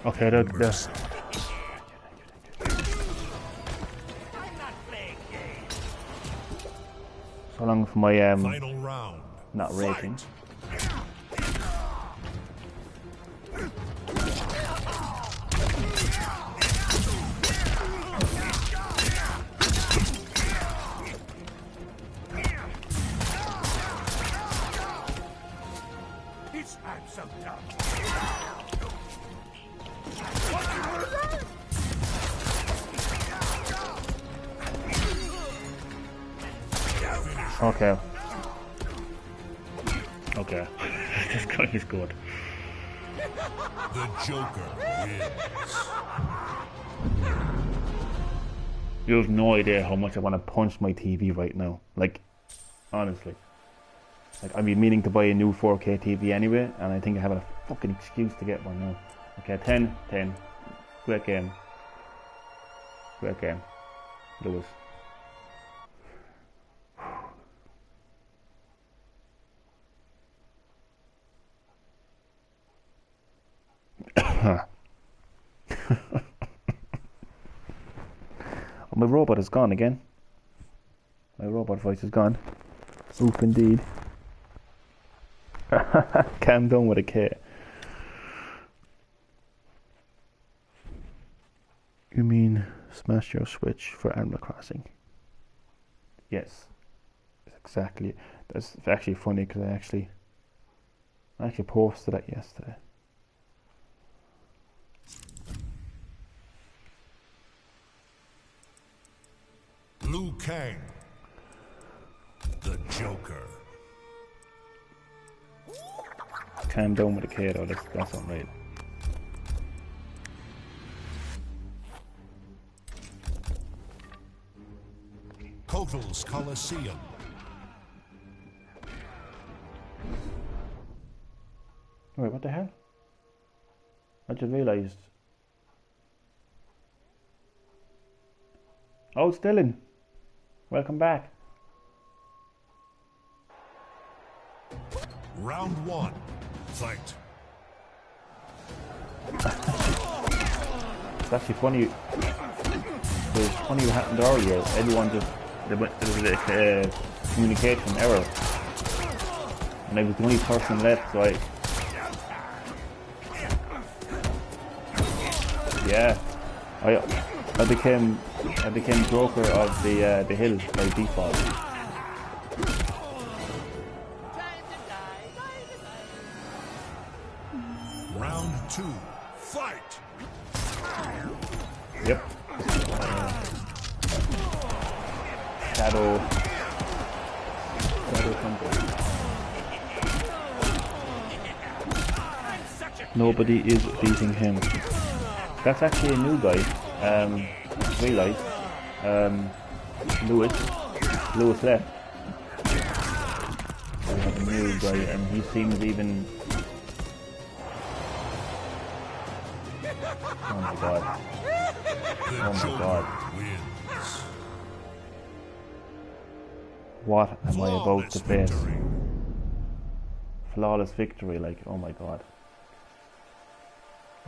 Okay, that's so long for my Final round. not raging. Fight. Okay. Okay. This guy is good. The Joker wins. You have no idea how much I want to punch my TV right now. Like, honestly. Like, I've been meaning to buy a new 4K TV anyway, and I think I have a fucking excuse to get one now. Okay, 10. Great game. Great game. Lewis. Oh, my robot is gone again. My robot voice is gone. Oof, indeed. Calm down with a K. You mean smash your Switch for Animal Crossing? Yes. Exactly. That's actually funny because I actually posted that yesterday. Liu Kang. The Joker. Calm down with a K though, that's not right. Kotal's Coliseum. Wait, what the hell? I just realised. Oh, it's Dylan. Welcome back. Round 1. Fight. It's actually funny. It was funny what happened earlier. Everyone just there was a communication error, and I was the only person left. So I became Joker of the hill by default. Round 2. Fight. Yep. Shadow Temple. Nobody is beating him. That's actually a new guy. Realised. Lewis left. A new guy, and he seems even. Oh my god. Oh my god. What am I about to face? Flawless victory, like, oh my god.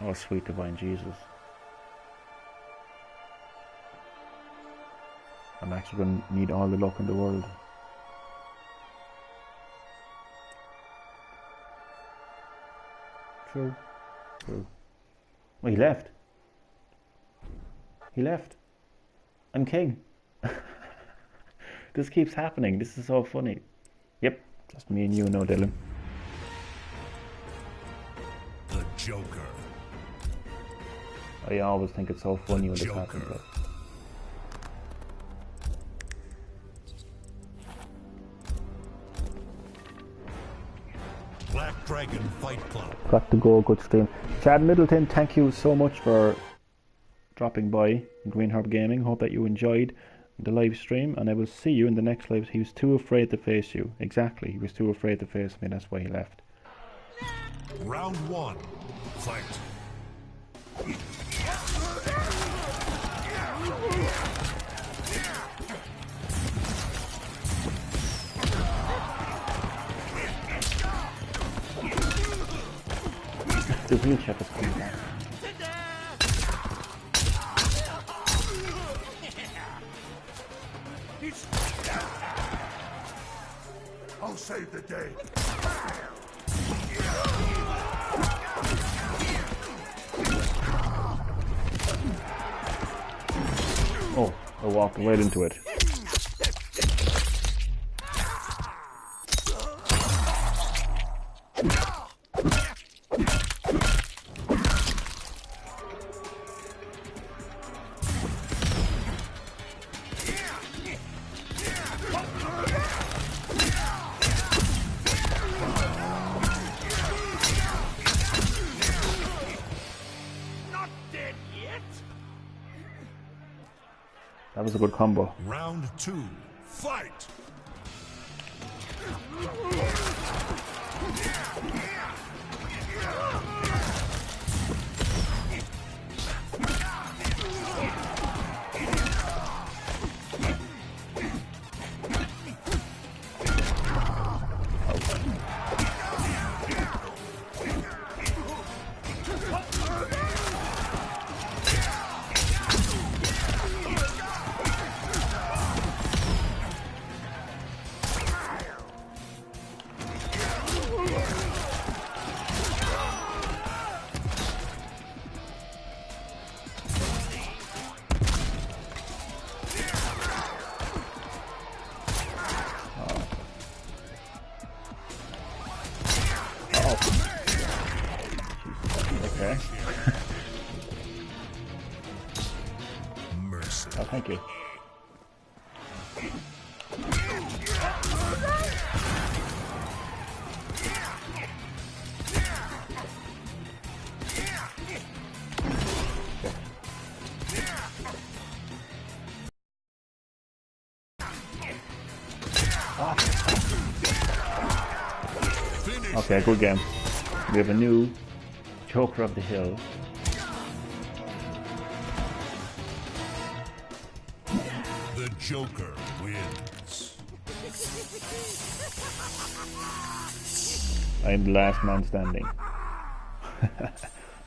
Oh, sweet divine Jesus. I'm actually going to need all the luck in the world. True. Oh, he left. I'm king. This keeps happening. This is so funny. Yep, just me and you now, Dylan. The Joker. I always think it's so funny when this happens. Like. Black Dragon Fight Club. Got to go, good stream. Chad Middleton, thank you so much for dropping by GreenHerb-Gaming. Hope that you enjoyed the live stream, and I will see you in the next live. He was too afraid to face you. Exactly, he was too afraid to face me. That's why he left. Round 1. Fight. The wheelchair is coming back. I'll save the day. Oh, I walked right into it. That was a good combo. Round 2, fight! Okay. Mercy. Oh, thank you. Okay, good game. We have a new Joker of the Hill. The Joker wins. I'm the last man standing.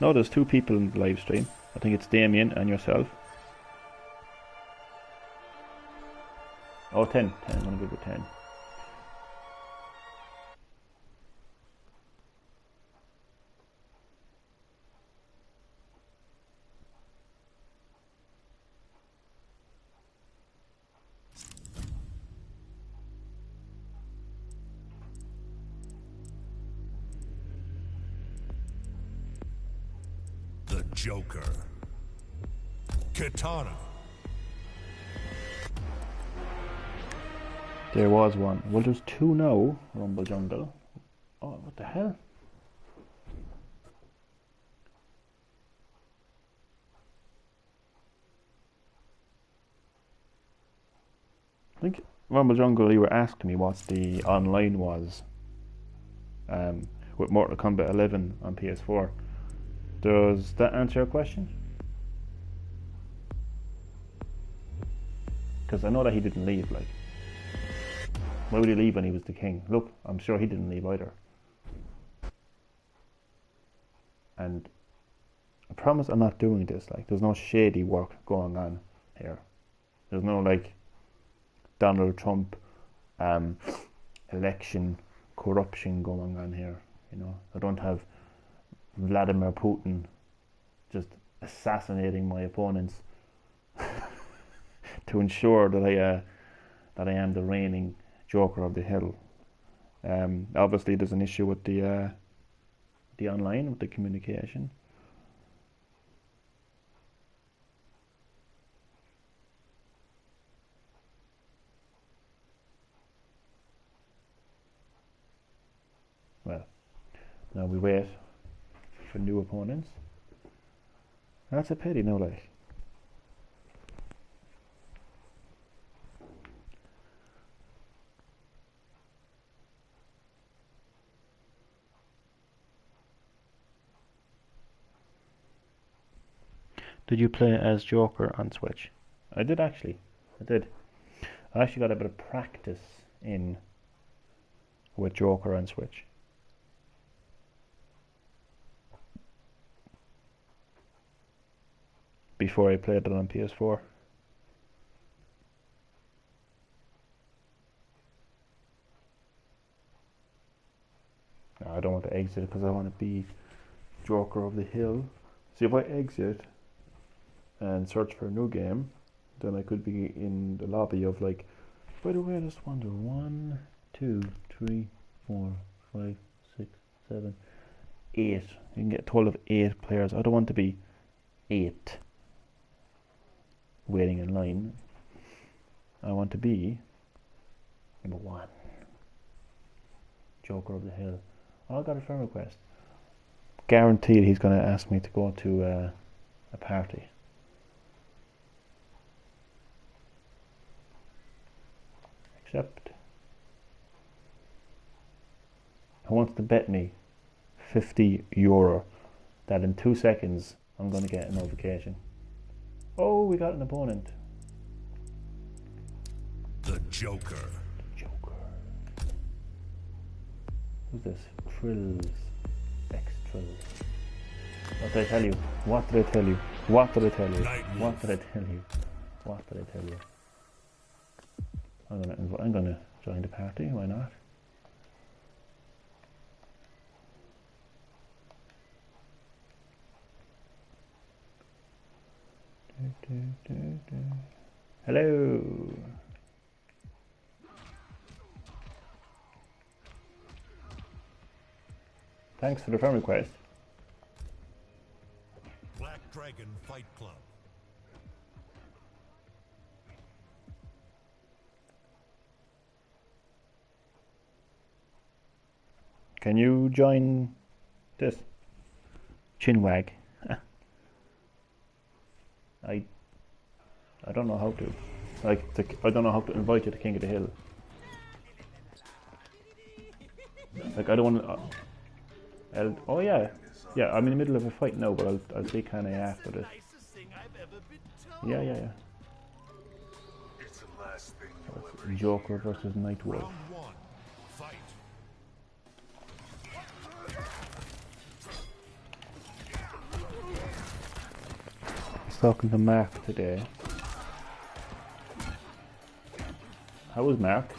No, there's 2 people in the live stream. I think it's Damien and yourself. Oh, 10. 10. I'm gonna give it 10. The Joker. Katana. There was one. Well, there's 2 now, Rumble Jungle. Oh, what the hell? I think, Rumble Jungle, you were asking me what the online was with Mortal Kombat 11 on PS4. Does that answer your question? Because I know that he didn't leave, like. Why would he leave when he was the king? Look, I'm sure he didn't leave either. And I promise I'm not doing this, like, there's no shady work going on here. There's no, like, Donald Trump election corruption going on here, you know. I don't have Vladimir Putin just assassinating my opponents to ensure that I am the reigning Joker of the Hill. Obviously, there's an issue with the online, with the communication. Well, now we wait for new opponents. That's a pity, no, like. Did you play as Joker on Switch? I did actually. I did. I actually got a bit of practice in with Joker on Switch. Before I played it on PS4. I don't want to exit because I want to be Joker of the Hill. See, if I exit and search for a new game, then I could be in the lobby of, like, by the way, I just wonder, 1, 2, 3, 4, 5, 6, 7, 8. You can get a total of 8 players. I don't want to be 8 waiting in line. I want to be number 1, Joker of the Hill. Oh, I got a friend request. Guaranteed he's going to ask me to go to a party. Accept. Who wants to bet me €50 that in 2 seconds I'm going to get a notification? Oh, we got an opponent. The Joker. Joker. Who's this? Trills. X-Trills. What did I tell you? What did I tell you? What did I tell you? What did I tell you? What did I tell you? I'm gonna join the party. Why not? Hello. Thanks for the friend request. Black Dragon Fight Club. Can you join this? Chinwag. I don't know how to. I don't know how to invite you to King of the Hill. Like, I don't want to... oh yeah. Yeah, I'm in the middle of a fight now, but I'll see kind of after this. Yeah. Joker versus Nightwolf. Round 1. Fight. I was talking to Mark today. How was Mark?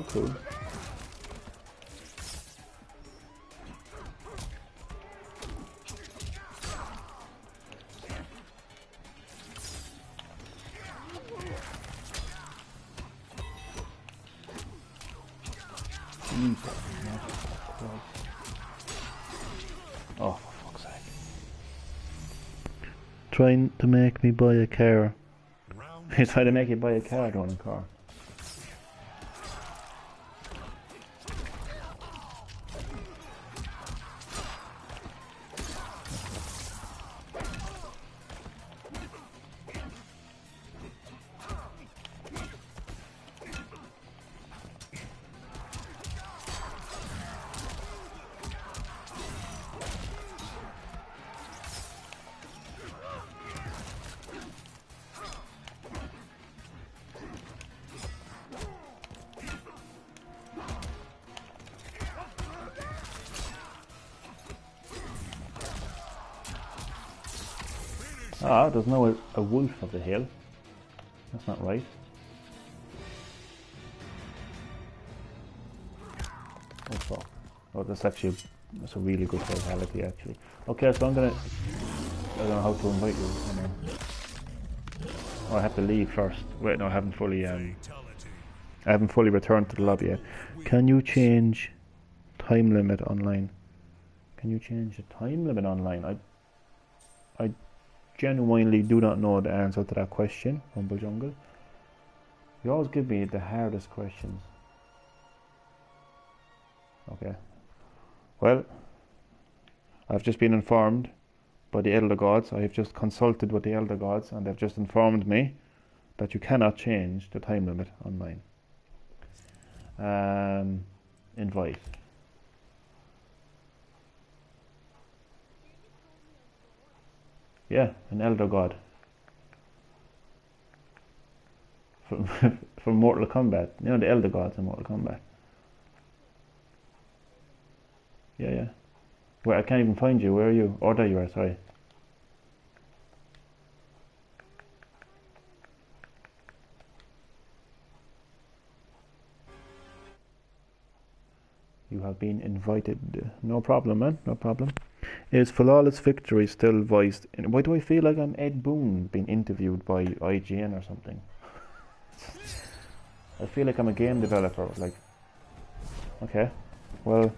Cool. Oh, for fuck's sake. Trying to make me buy a car. He's trying to make you buy a car, don't a car. Ah, there's no a wolf of the hill. That's not right. Oh fuck. Oh, that's a really good fatality actually. Okay, so I don't know how to invite you. Oh, I have to leave first. Wait, no, I haven't fully returned to the lobby yet. Can you change time limit online? Can you change the time limit online? I genuinely do not know the answer to that question, Humble Jungle. You always give me the hardest questions. Okay. Well, I've just been informed by the Elder Gods. I have just consulted with the Elder Gods and they've just informed me that you cannot change the time limit online. Invite. Yeah, an Elder God. From Mortal Kombat. You know the Elder Gods in Mortal Kombat. Yeah. Wait, I can't even find you. Where are you? Oh, there you are, sorry. You have been invited. No problem, man. No problem. Is Flawless Victory still voiced? Why do I feel like I'm Ed Boon being interviewed by IGN or something? I feel like I'm a game developer. Like, Okay. Well,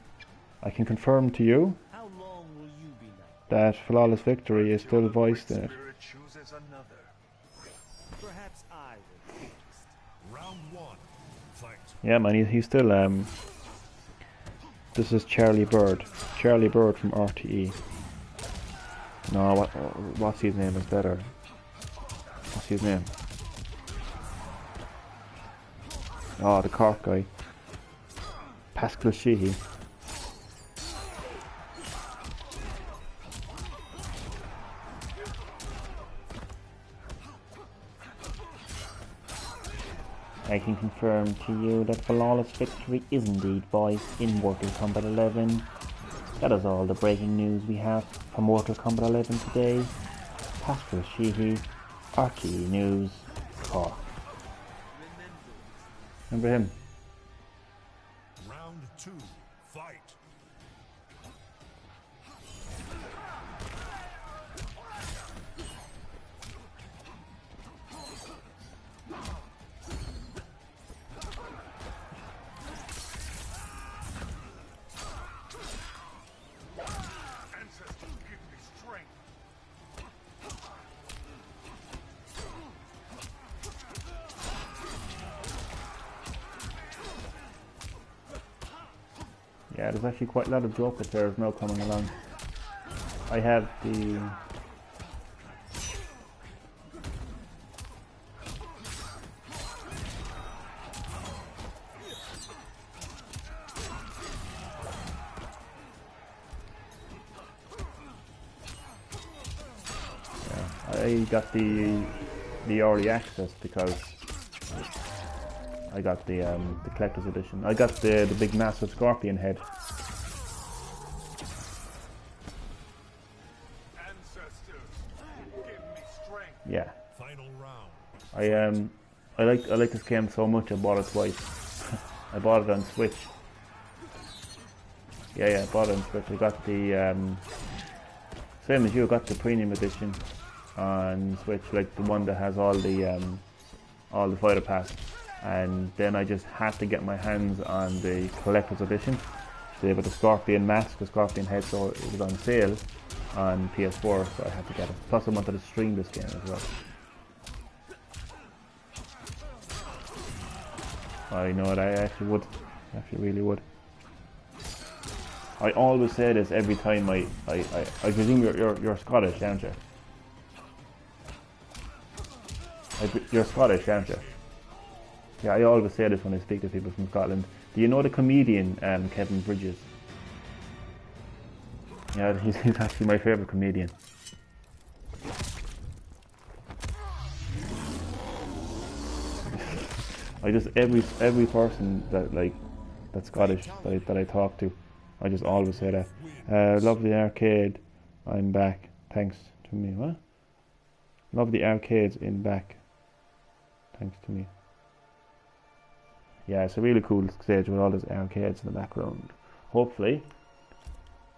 I can confirm to you How long will you be like? that Flawless Victory is still voiced in it. Spirit chooses another. Perhaps I will be next. Round one. Fight. Yeah, man, he's still, this is Charlie Bird. Charlie Bird from RTE. No, what's his name is better. What's his name? Oh, the Cork guy. Pascal Sheehy. I can confirm to you that Flawless Victory is indeed voiced in Mortal Kombat 11. That is all the breaking news we have for Mortal Kombat 11 today. Pascal Sheehy, RTE News, Cork. Remember him? Round two. Fight. Ancestors give me strength. Yeah, there's actually quite a lot of Joker players now coming along. I have the... Yeah, I got the early access because I got the collector's edition. I got the big massive scorpion head. Ancestors give me strength. Yeah, Final round. I like this game so much I bought it twice. I bought it on Switch. Yeah, I bought it on Switch. I got the same as you. I got the premium edition on Switch, like the one that has all the fighter pass. And then I just had to get my hands on the collector's edition, with the scorpion mask, the scorpion head, so it was on sale on PS4, so I had to get it. Plus I wanted to stream this game as well. I know it, I actually would. Actually really would. I always say this every time I presume you're Scottish, aren't you? You're Scottish, aren't you? Yeah, I always say this when I speak to people from Scotland. Do you know the comedian Kevin Bridges? Yeah, he's actually my favourite comedian. I just every person that's Scottish that I talk to, I just always say that. Love the arcade, I'm back. Thanks to me. What? Love the arcades in back. Thanks to me. Yeah, it's a really cool stage with all those arcades in the background. Hopefully,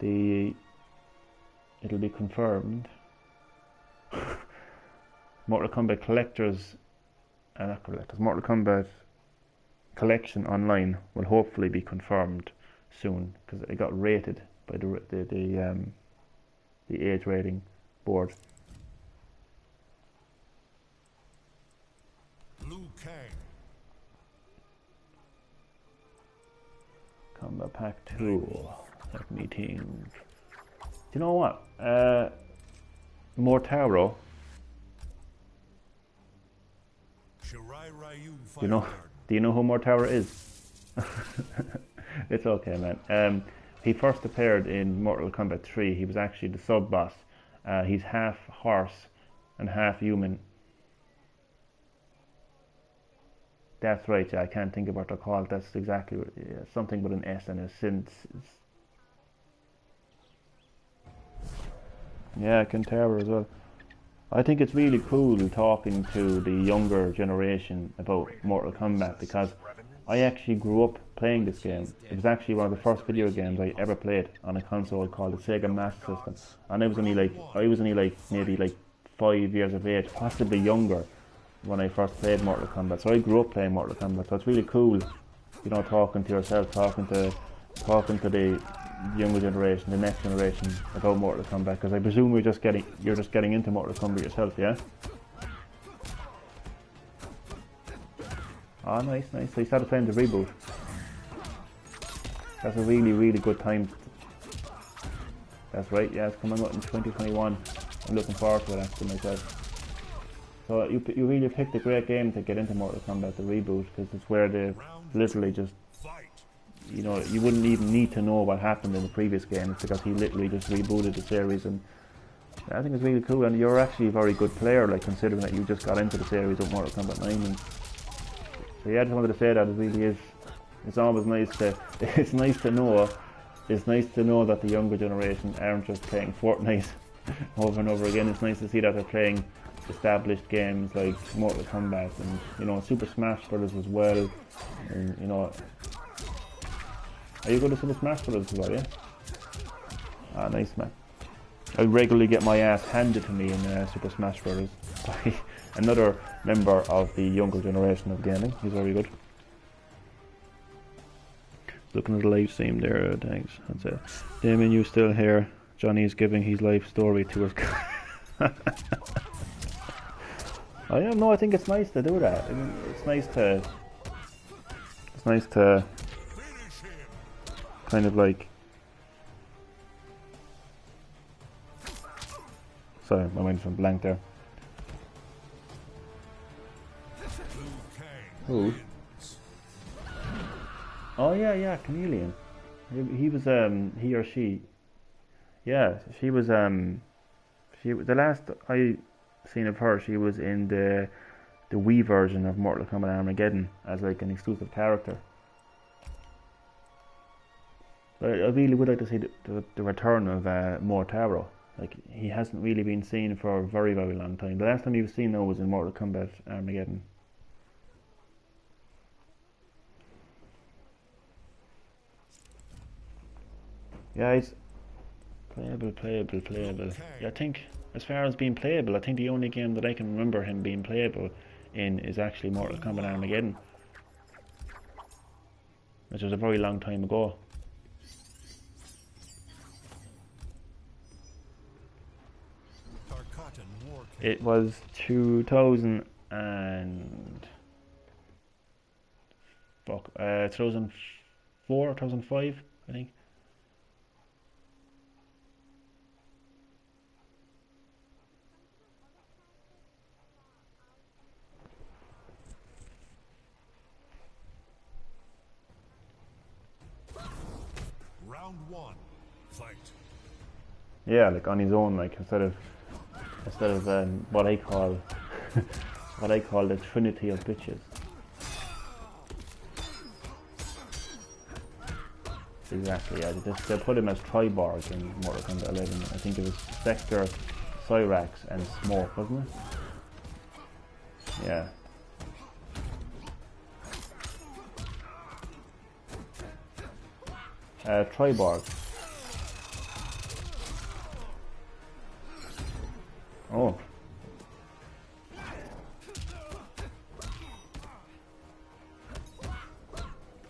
it'll be confirmed. Mortal Kombat Mortal Kombat Collection online will hopefully be confirmed soon because it got rated by the age rating board. Liu Kang. Combat Pack 2. Let me think. Do you know what? Mortaro. Shirai Ryu. Do you know who Mortaro is? It's okay, man. He first appeared in Mortal Kombat 3. He was actually the sub-boss. He's half horse and half human. That's right, yeah, I can't think of what they're called. That's exactly what, yeah, something with an S and a since. Yeah, Kentaro as well. I think it's really cool talking to the younger generation about Mortal Kombat because I actually grew up playing this game. It was actually one of the first video games I ever played on a console called the Sega Master System, and I was only like maybe 5 years of age, possibly younger, when I first played Mortal Kombat. So I grew up playing Mortal Kombat. So it's really cool you know, talking to yourself, talking to the younger generation, the next generation about Mortal Kombat? Because I presume you're just getting into Mortal Kombat yourself, yeah? Oh, nice. So you started playing the reboot. That's a really, really good time. That's right, yeah, it's coming out in 2021. I'm looking forward to it actually myself. So you really picked a great game to get into Mortal Kombat, the reboot, because it's where they literally just, you know, you wouldn't even need to know what happened in the previous games because he literally just rebooted the series, and I think it's really cool. And you're actually a very good player, like considering that you just got into the series of Mortal Kombat 9. And so yeah, I just wanted to say that it really is. It's always nice to. It's nice to know. It's nice to know that the younger generation aren't just playing Fortnite over and over again. It's nice to see that they're playing established games like Mortal Kombat and, you know, Super Smash Brothers as well. And, you know, are you good at Super Smash Brothers as well? Yeah. Ah, nice, man. I regularly get my ass handed to me in Super Smash Brothers by another member of the younger generation of gaming. He's very good. Looking at the live stream there, thanks. That's it. Damien, you still here? Johnny's giving his life story to us. I don't know. I think it's nice to do that. I mean, it's nice to kind of like. Sorry, my mind went blank there. Who? Oh yeah, Chameleon. He was he or she. Yeah, she was the last I seen of her, she was in the Wii version of Mortal Kombat Armageddon as like an exclusive character. But I really would like to see the return of Mortaro. Like, he hasn't really been seen for a very, very long time. The last time he was seen though was in Mortal Kombat Armageddon. Yeah, it's playable. Yeah, I think as far as being playable, I think the only game that I can remember him being playable in is actually Mortal Kombat Armageddon, which was a very long time ago. It was 2004, 2005, I think. Round one, fight. Yeah, like on his own, like instead of what I call the Trinity of bitches. Exactly, yeah. They put him as Triborg in Mortal Kombat 11. I think it was Spectre, Cyrax, and Smoke, wasn't it? Yeah. Triborg. Oh.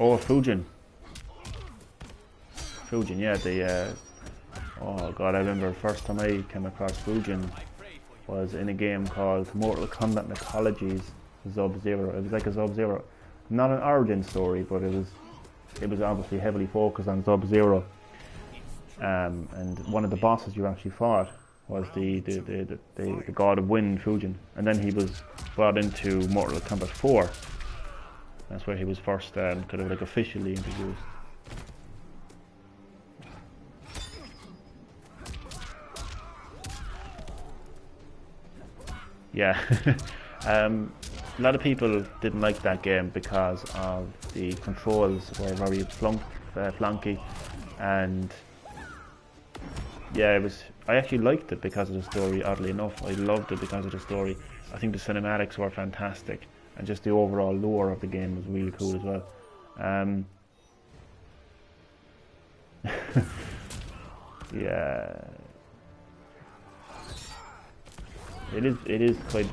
Oh, Fujin. Fujin, yeah, oh god, I remember the first time I came across Fujin was in a game called Mortal Kombat Mythologies Sub-Zero. It was like a Sub-Zero. Not an origin story, but it was obviously heavily focused on Sub-Zero. And one of the bosses you actually fought was the god of wind, Fujin. And then he was brought into Mortal Kombat 4. That's where he was first kind of like officially introduced. Yeah. A lot of people didn't like that game because of the controls were very flunky, and yeah, I actually liked it because of the story. Oddly enough, I loved it because of the story. I think the cinematics were fantastic, and just the overall lore of the game was really cool as well. Yeah, it is quite.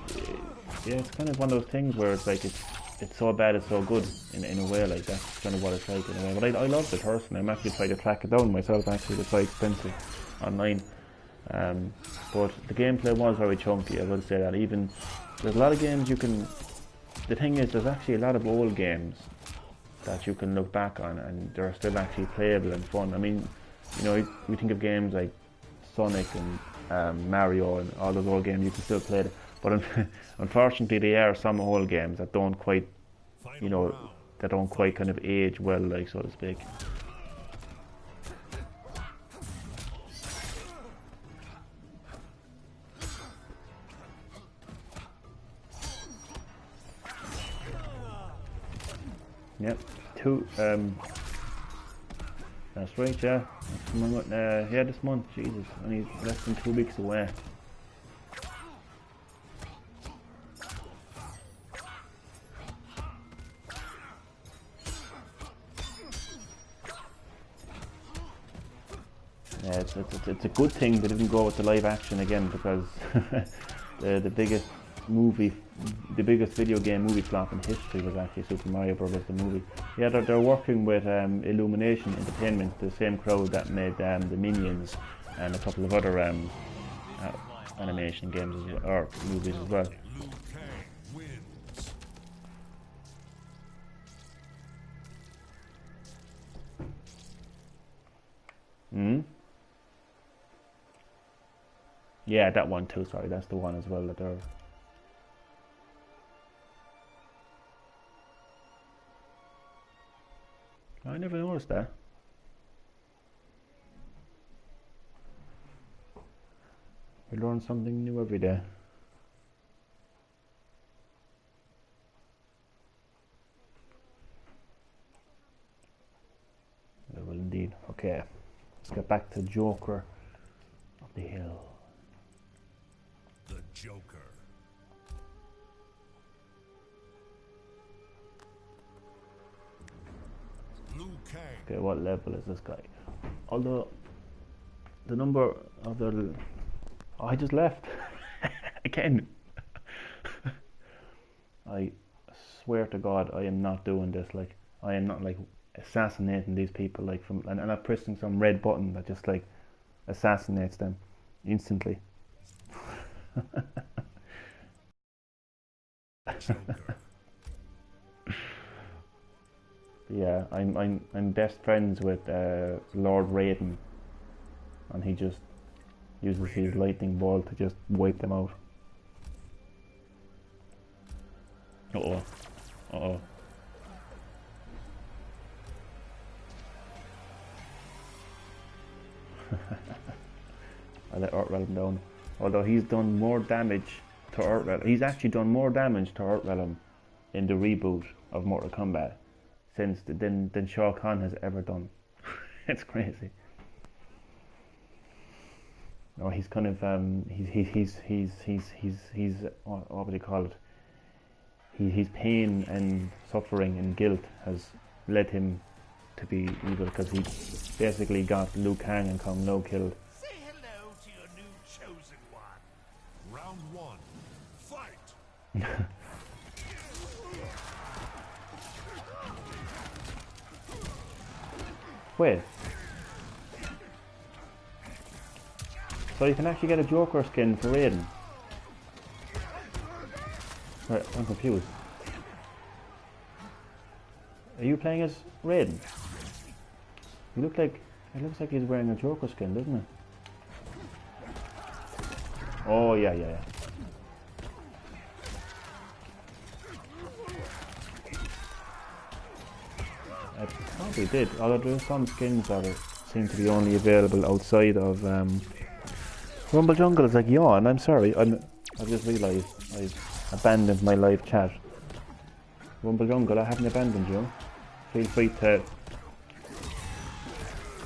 Yeah, it's kind of one of those things where it's like it's so bad it's so good in a way. Like that's kind of what it's like in a way. But I loved it personally. I'm actually trying to track it down myself. Actually, it's quite expensive online. But the gameplay was very chunky. I will say that. Even there's a lot of games you can. The thing is, there's actually a lot of old games that you can look back on, and they're still actually playable and fun. I mean, you know, we think of games like Sonic and Mario and all those old games. You can still play them, but unfortunately, there are some old games that don't quite, you know, that don't quite kind of age well, like so to speak. Yep, that's right, yeah. Yeah, this month, Jesus, only less than 2 weeks away. Yeah, it's a good thing they didn't go with the live action again, because the biggest video game movie flop in history was actually Super Mario Bros. The movie. Yeah, they're working with Illumination Entertainment, the same crowd that made the Minions and a couple of other animation games or movies as well. Yeah, that one too. Sorry, that's the one as well that they're. I never noticed that. We learn something new every day. We will indeed. Okay, let's get back to Joker of the Hill. The Joker. Okay, what level is this guy? Although the number of the I just left again. I swear to God, I am not doing this. Like, I am not like assassinating these people. Like and I'm not pressing some red button that just like assassinates them instantly. Yeah, I'm best friends with Lord Raiden, and he just uses his lightning ball to just wipe them out. Uh oh. I let Earthrealm down. Although he's done more damage to Earthrealm. He's actually done more damage to Earthrealm in the reboot of Mortal Kombat than Shao Kahn has ever done. It's crazy. No, he's kind of he's what would you call it? His pain and suffering and guilt has led him to be evil, because he basically got Liu Kang and Kung Lao killed. Say hello to your new chosen one. Round one, fight. Wait. So you can actually get a Joker skin for Raiden. Right, I'm confused. Are you playing as Raiden? You look like, it looks like he's wearing a Joker skin, doesn't it? Oh yeah. I probably did, although there's some skins that seem to be only available outside of Rumble Jungle. Is like, yawn, I'm sorry, I've just realised I've abandoned my live chat. Rumble Jungle, I haven't abandoned you. Feel free to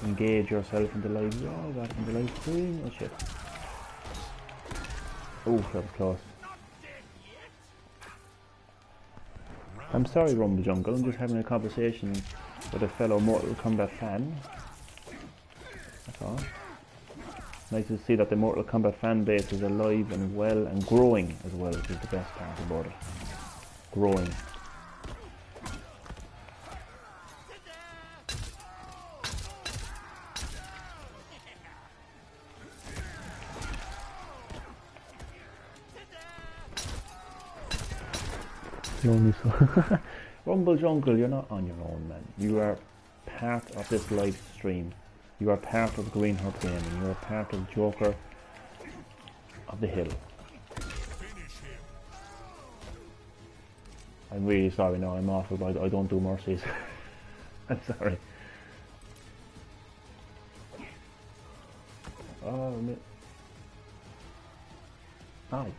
engage yourself in the live, in the live stream. Oh shit. Oh, that was close. I'm sorry, Rumble Jungle, I'm just having a conversation with a fellow Mortal Kombat fan. That's all. Nice to see that the Mortal Kombat fan base is alive and well and growing as well, which is the best part about it. Growing. You only saw Rumble Jungle, you're not on your own, man. You are part of this live stream. You are part of GreenHerb-Gaming. You are part of Joker of the Hill. I'm really sorry, no, I'm awful, but I don't do mercies. I'm sorry. Oh, Aye.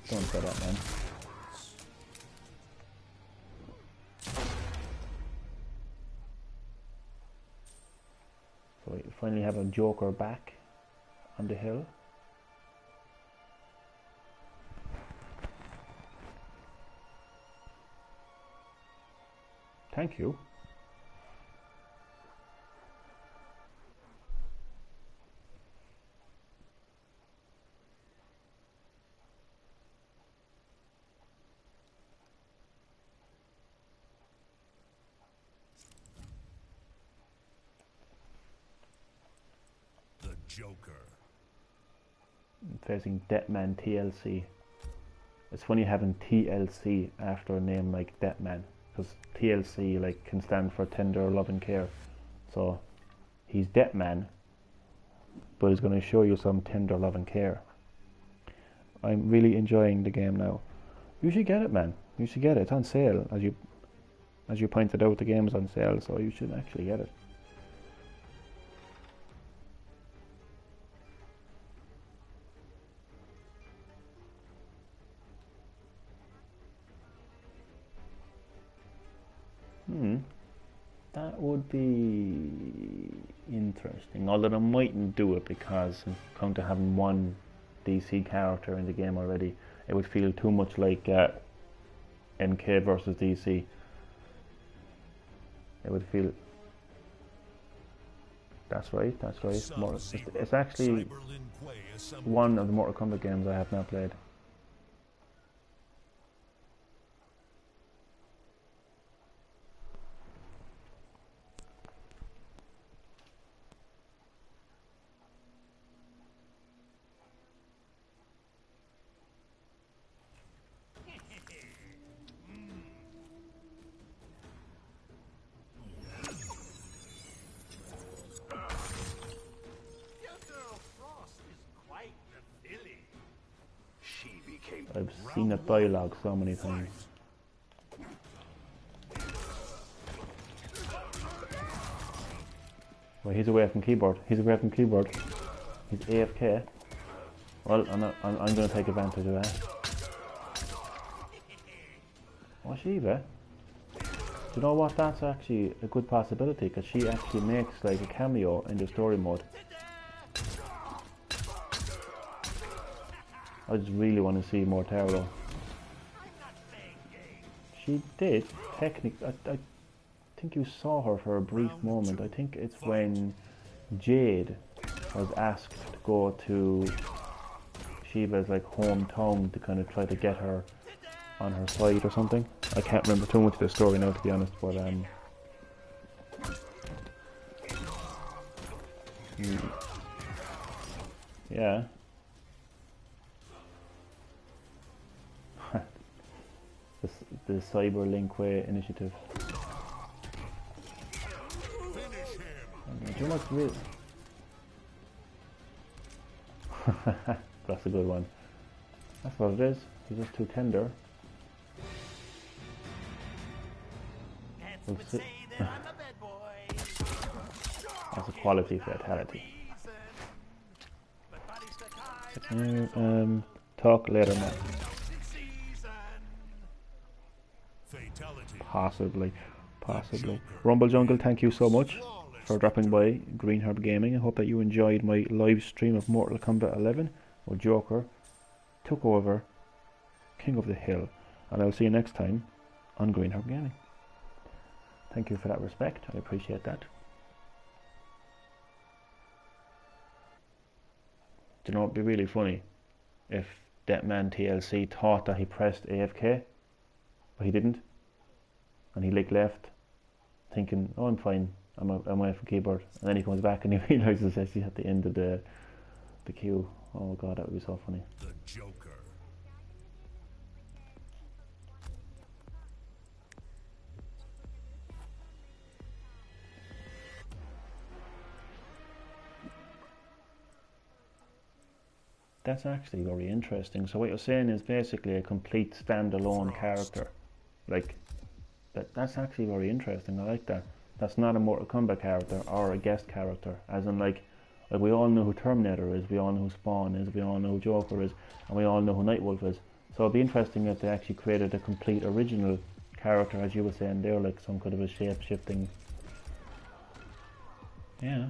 Don't say that, man. So we finally have a Joker back on the hill. Thank you. The Joker. Facing Deadman TLC. It's funny having TLC after a name like Deadman, because TLC like can stand for tender love and care. So he's Deadman, but he's going to show you some tender love and care. I'm really enjoying the game now. You should get it, man. You should get it. It's on sale, as you pointed out. The game's on sale, so you should actually get it. That would be interesting, although I mightn't do it because come to having one DC character in the game already, it would feel too much like MK versus DC. It would feel... That's right. It's actually one of the Mortal Kombat games I have not played. I've seen that dialogue so many times. Well, he's away from keyboard. He's AFK. Well, I'm going to take advantage of that. Oh, Shiva. Do you know what? That's actually a good possibility, because she actually makes like a cameo in the story mode. I just really want to see more Taro. She did, technically. I think you saw her for a brief moment. I think it's when Jade was asked to go to Shiva's like hometown to kind of try to get her on her side or something. I can't remember too much of the story now, to be honest, but yeah. The Cyberlinkway initiative. Too much real. That's a good one. That's what it is. He's just too tender. We'll see. That's a quality fatality. Talk later, man. Possibly. Rumble Jungle, thank you so much for dropping by GreenHerb-Gaming. I hope that you enjoyed my live stream of Mortal Kombat 11, where Joker took over King of the Hill. And I'll see you next time on GreenHerb-Gaming. Thank you for that respect. I appreciate that. Do you know what would be really funny? If Deadman TLC thought that he pressed AFK, but he didn't. And he like left, thinking, "Oh, I'm fine. I'm away from keyboard." And then he comes back and he realizes that he's at the end of the queue. Oh God, that would be so funny. The Joker. that's actually very interesting. So what you're saying is basically a complete standalone character. Like, that's actually very interesting. I like that. That's not a Mortal Kombat character or a guest character. As in, like we all know who Terminator is, we all know who Spawn is, we all know who Joker is, and we all know who Nightwolf is. So it'd be interesting if they actually created a complete original character, as you were saying there, like some kind of a shape-shifting. Yeah.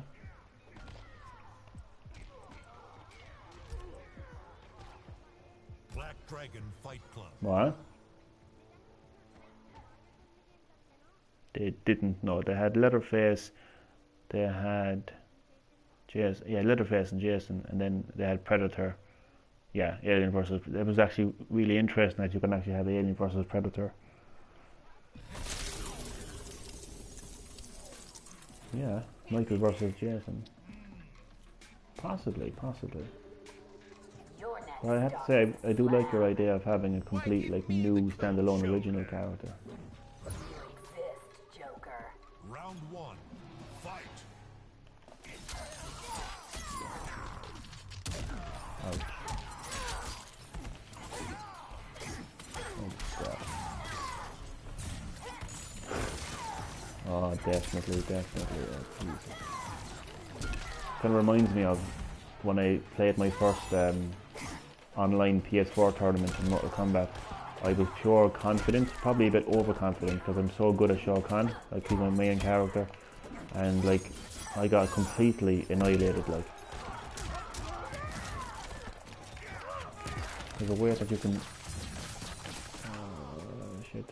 Black Dragon Fight Club. What? They didn't know. They had Leatherface, they had Jason, yeah, Leatherface and Jason, and then they had Predator. Yeah, Alien versus. It was actually really interesting that you can actually have Alien versus Predator. Yeah, Michael versus Jason. Possibly. But I have to say, I do like your idea of having a complete, like, new standalone original character. Round 1. Fight. Ouch. Oh, God. Oh, definitely. Oh, Jesus. Kind of reminds me of when I played my first online PS4 tournament in Mortal Kombat. I was pure confident, probably a bit overconfident because I'm so good at Shao Kahn, like he's my main character, and like I got completely annihilated. Like there's a way that you can. Oh shit!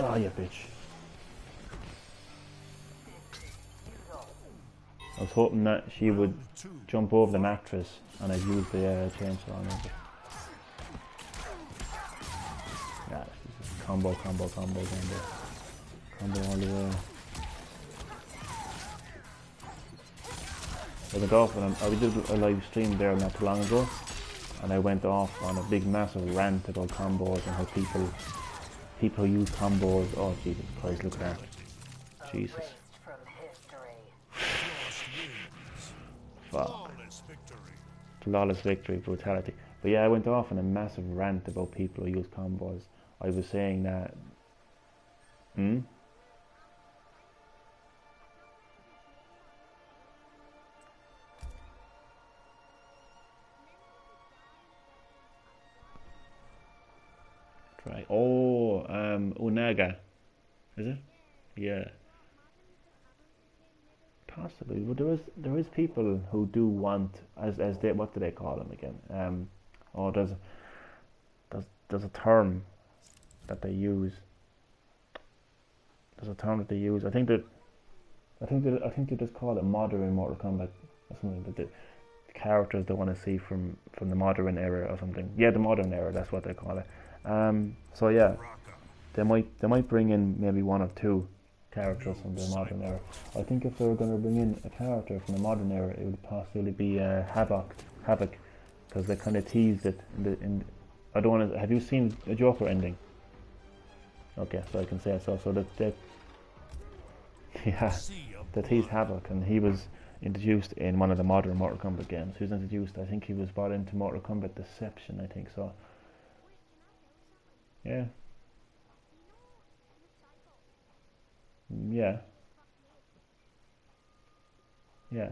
Oh, you bitch. I was hoping that she would jump over the mattress and I'd use the chainsaw on her. Yeah, combo all the way. I went off and I did a live stream there not too long ago, and I went off on a big massive rant about combos and how people use combos. Oh Jesus Christ, look at that. Jesus. Fuck. Flawless victory, brutality. But yeah, I went off on a massive rant about people who use combos. I was saying that Try. Oh, Unaga. Is it? Yeah. Possibly. But there is people who do want, as they, what do they call them again? Oh, there's a term that they use. There's a term that they use. I think they just call it modern Mortal Kombat or something. That the characters they want to see from the modern era or something. Yeah, the modern era. That's what they call it. So yeah, they might bring in maybe one or two characters from the modern era. I think if they were going to bring in a character from the modern era, it would possibly be Havoc, because they kind of teased it. I don't want to. Have you seen the Joker ending? Okay, so I can say it. So that yeah, they teased Havoc, and he was introduced in one of the modern Mortal Kombat games. He was introduced. I think he was brought into Mortal Kombat Deception. I think so. Yeah. Yeah. Yeah.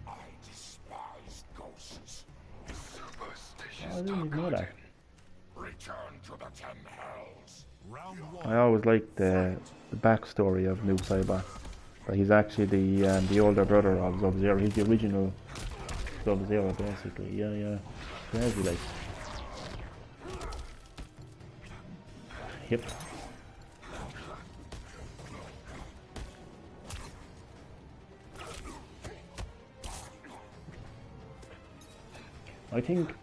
I despise ghosts. I didn't even know that. Return to the 10 hells. Round 1. I always liked the backstory of Noob Saibot. But he's actually the older brother of Sub-Zero. He's the original Sub-Zero, basically. Yeah. Crazy, like. Yep. I think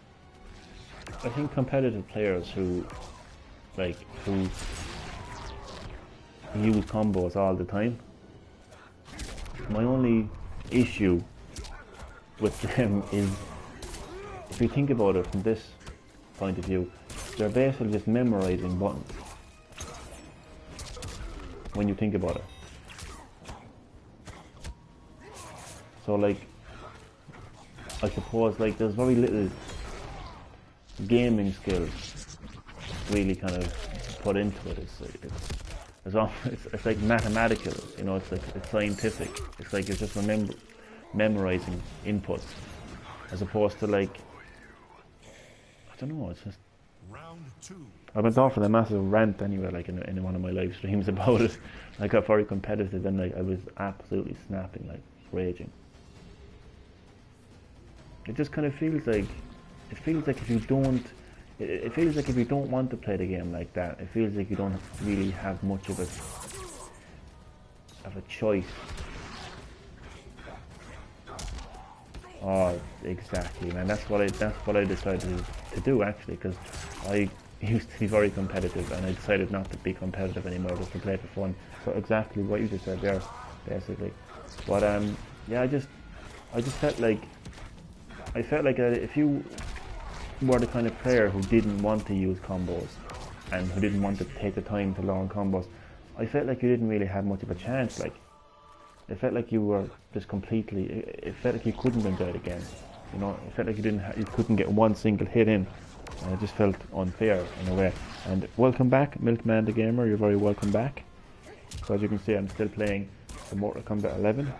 competitive players who use combos all the time. My only issue with them is, if you think about it from this point of view, they're basically just memorizing buttons. When you think about it. So like, I suppose like there's very little gaming skills really kind of put into it. It's like mathematical, you know, it's scientific. It's like it's just memorizing inputs, as opposed to like, I don't know, it's just, Round 2. I went off on a massive rant anyway, like in one of my live streams about it. I got very competitive and like I was absolutely snapping, like raging. It just kind of feels like, if you don't want to play the game like that, it feels like you don't really have much of a choice. Oh, exactly, man. That's what I decided to do actually, because I used to be very competitive and I decided not to be competitive anymore, just to play for fun. So exactly what you just said there, basically. But yeah, I just felt like if you were the kind of player who didn't want to use combos and who didn't want to take the time to learn combos, I felt like you didn't really have much of a chance. Like, it felt like you were just completely, it felt like you couldn't enjoy the game, you know. It felt like you couldn't get one single hit in, and it just felt unfair in a way. And welcome back, Milkman the Gamer, you're very welcome back. So as you can see, I'm still playing the Mortal Kombat 11.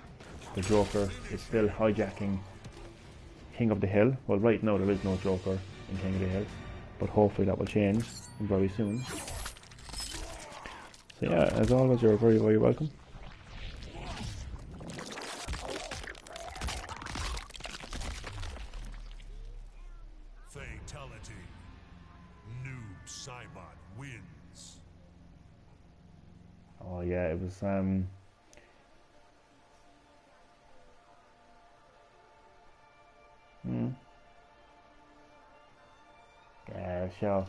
The Joker is still hijacking King of the Hill. Well, right now there is no Joker in King of the Hill, but hopefully that will change very soon. So yeah, as always, you're very, very welcome. Fatality. Noob Saibot wins. Oh yeah, it was yeah,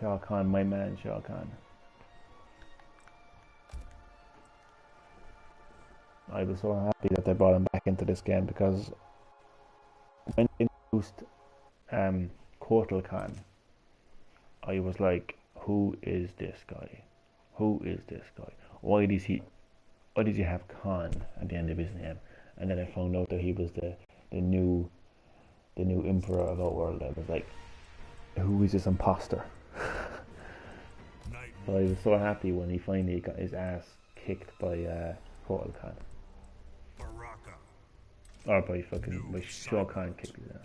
Shao Kahn, my man, Shao Kahn. I was so happy that they brought him back into this game, because when they introduced Kotal Kahn, I was like, who is this guy? Who is this guy? Why does he have Khan at the end of his name? And then I found out that he was the new Emperor of Outworld. I was like, who is this imposter? So I was so happy when he finally got his ass kicked by Kotal Kahn. Or by Shao Kahn kicked his ass.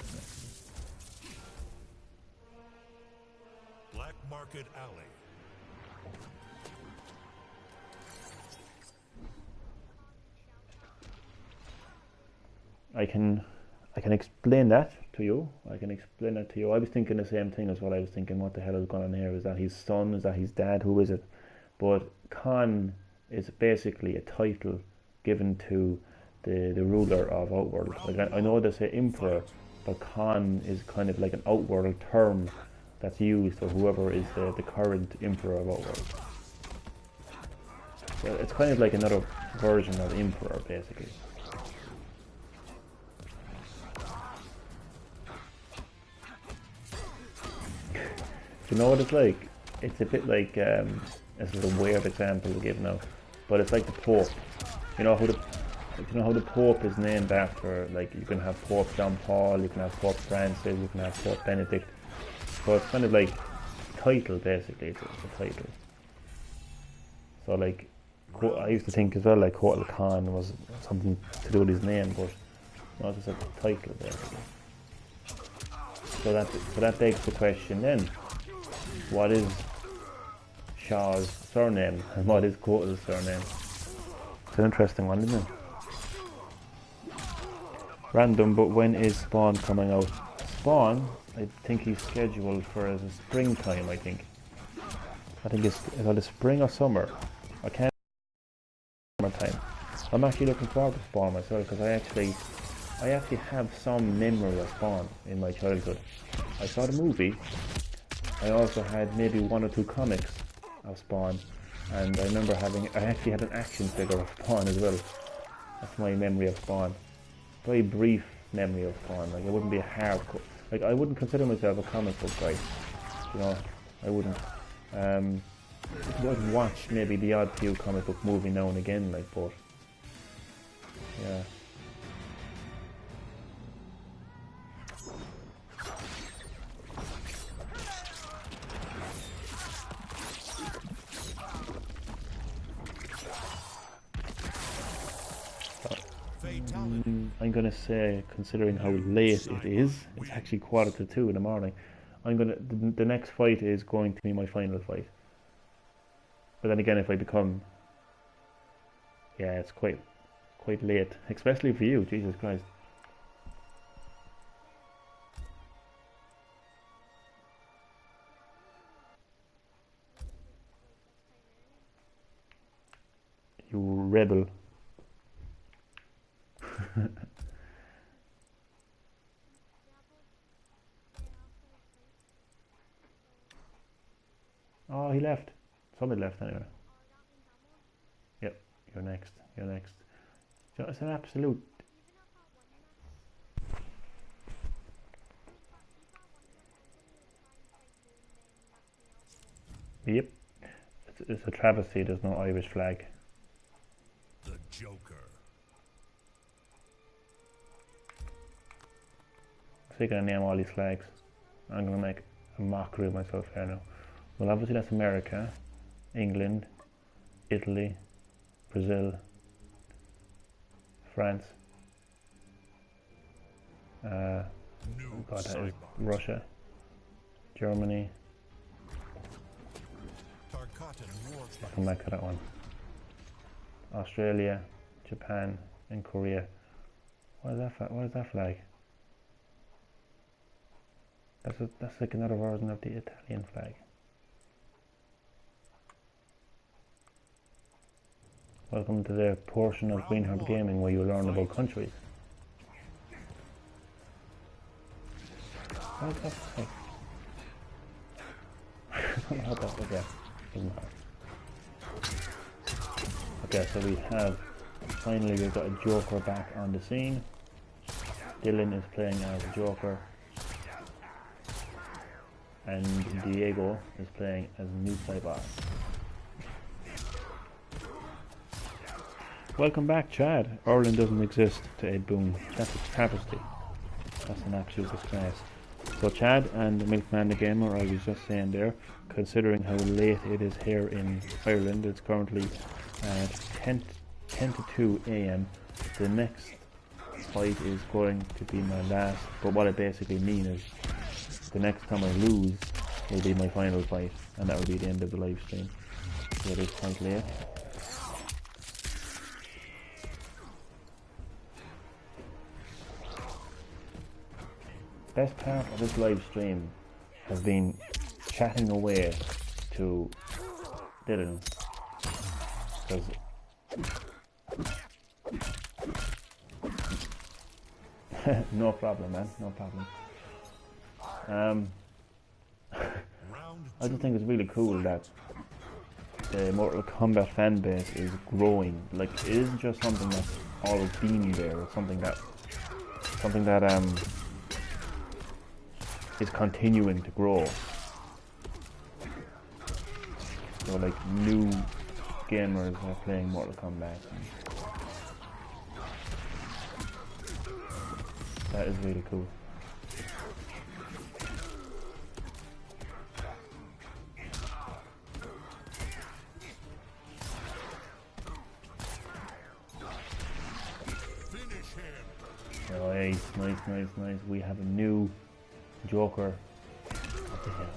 Black Market Alley. I can explain that to you. I was thinking the same thing as what I was thinking. What the hell is going on here? Is that his son? Is that his dad? Who is it? But Khan is basically a title given to the ruler of Outworld. Like, I know they say Emperor, but Khan is kind of like an Outworld term that's used for whoever is the current Emperor of Outworld. So it's kind of like another version of Emperor, basically. You know what it's like? It's a bit like, this is a weird example to give now, but it's like the Pope. You know how the Pope is named after, like, you can have Pope John Paul, you can have Pope Francis, you can have Pope Benedict. So it's kind of like a title, basically. It's a title. So like, I used to think as well, like Kotal Kahn was something to do with his name, but no, it's just a title, basically. So that begs the question then, what is Shaw's surname and what is Kotal's surname? It's an interesting one, isn't it? Random, but when is Spawn coming out? Spawn, I think he's scheduled for as a springtime, I think it's either spring or summer. I can't remember time. I'm actually looking forward to Spawn myself, because I actually I actually have some memory of Spawn in my childhood. I saw the movie. I also had maybe 1 or 2 comics of Spawn, and I remember I actually had an action figure of Spawn as well. That's my memory of Spawn. Very brief memory of Spawn. Like, I wouldn't be a hardcore. Like, I wouldn't consider myself a comic book guy. You know, I wouldn't. I'd watch maybe the odd few comic book movie now and again, like, but yeah. I'm gonna say, considering how late it is, it's actually 1:45 in the morning. The next fight is going to be my final fight. But then again, if I become, yeah, it's quite late, especially for you. Jesus Christ. You rebel. Oh, he left. Somebody left anyway. Yep, you're next. You're next. So it's an absolute. Yep. It's a travesty there's no Irish flag. The Joker. So you're gonna name all these flags. I'm gonna make a mockery of myself here now. Well, obviously that's America, England, Italy, Brazil, France. God, that is Russia, Germany. I'll come back to that one. Australia, Japan, and Korea. What is that flag? That's like another version of the Italian flag. Welcome to the portion of GreenHerb-Gaming where you learn about countries. What is that flag? I don't know how that was there. Doesn't matter. Okay, so we have, finally we've got a Joker back on the scene. Dylan is playing as a Joker. And Diego is playing as New Cyboss. Welcome back, Chad. Ireland doesn't exist to Ed Boon. That's a travesty. That's an absolute disgrace. So Chad and Milkman the Gamer, I was just saying there, considering how late it is here in Ireland, it's currently 10 to 2 AM. The next fight is going to be my last, but what I basically mean is the next time I lose will be my final fight, and that will be the end of the live stream. So it is quite late. Best part of this live stream has been chatting away to Dylan, because no problem, man, no problem. I just think it's really cool that the Mortal Kombat fan base is growing. Like, it isn't just something that's always been there, it's something that is continuing to grow. So like new gamers are playing Mortal Kombat. That is really cool. Nice. We have a new Joker. What the hell?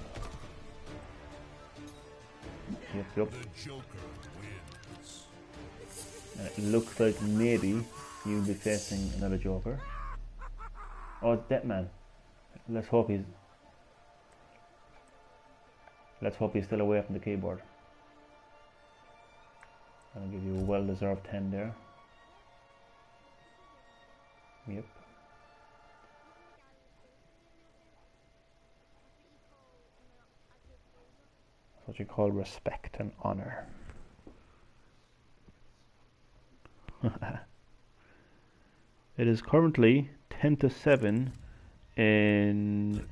Yep. The Joker wins. It looks like maybe you'll be facing another Joker. Oh, Deadman. Let's hope he's still away from the keyboard. I'll give you a well-deserved 10 there. Yep. what you call respect and honor. It is currently 10-7 in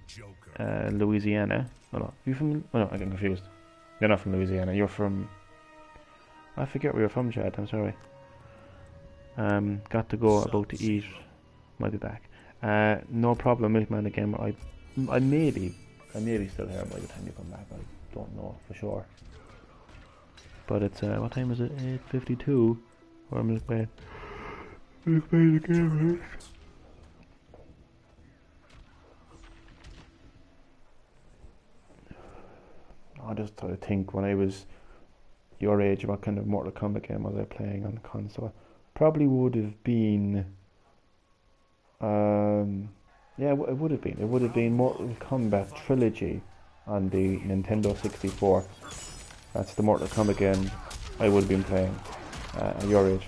Louisiana. Oh no, you from? Oh no, I get confused. You're not from Louisiana. You're from. I forget where you're from, Chad. I'm sorry. Got to go. About to eat. Might be back. No problem, Milkman again. I may be still here by the time you come back. I don't know for sure. But it's what time is it? 8:52. Or Milkman. Milkman again, right? I just try to think when I was your age, what kind of Mortal Kombat game was I playing on console? Probably would have been, yeah, it would have been. It would have been Mortal Kombat Trilogy on the Nintendo 64. That's the Mortal Kombat game I would have been playing at your age.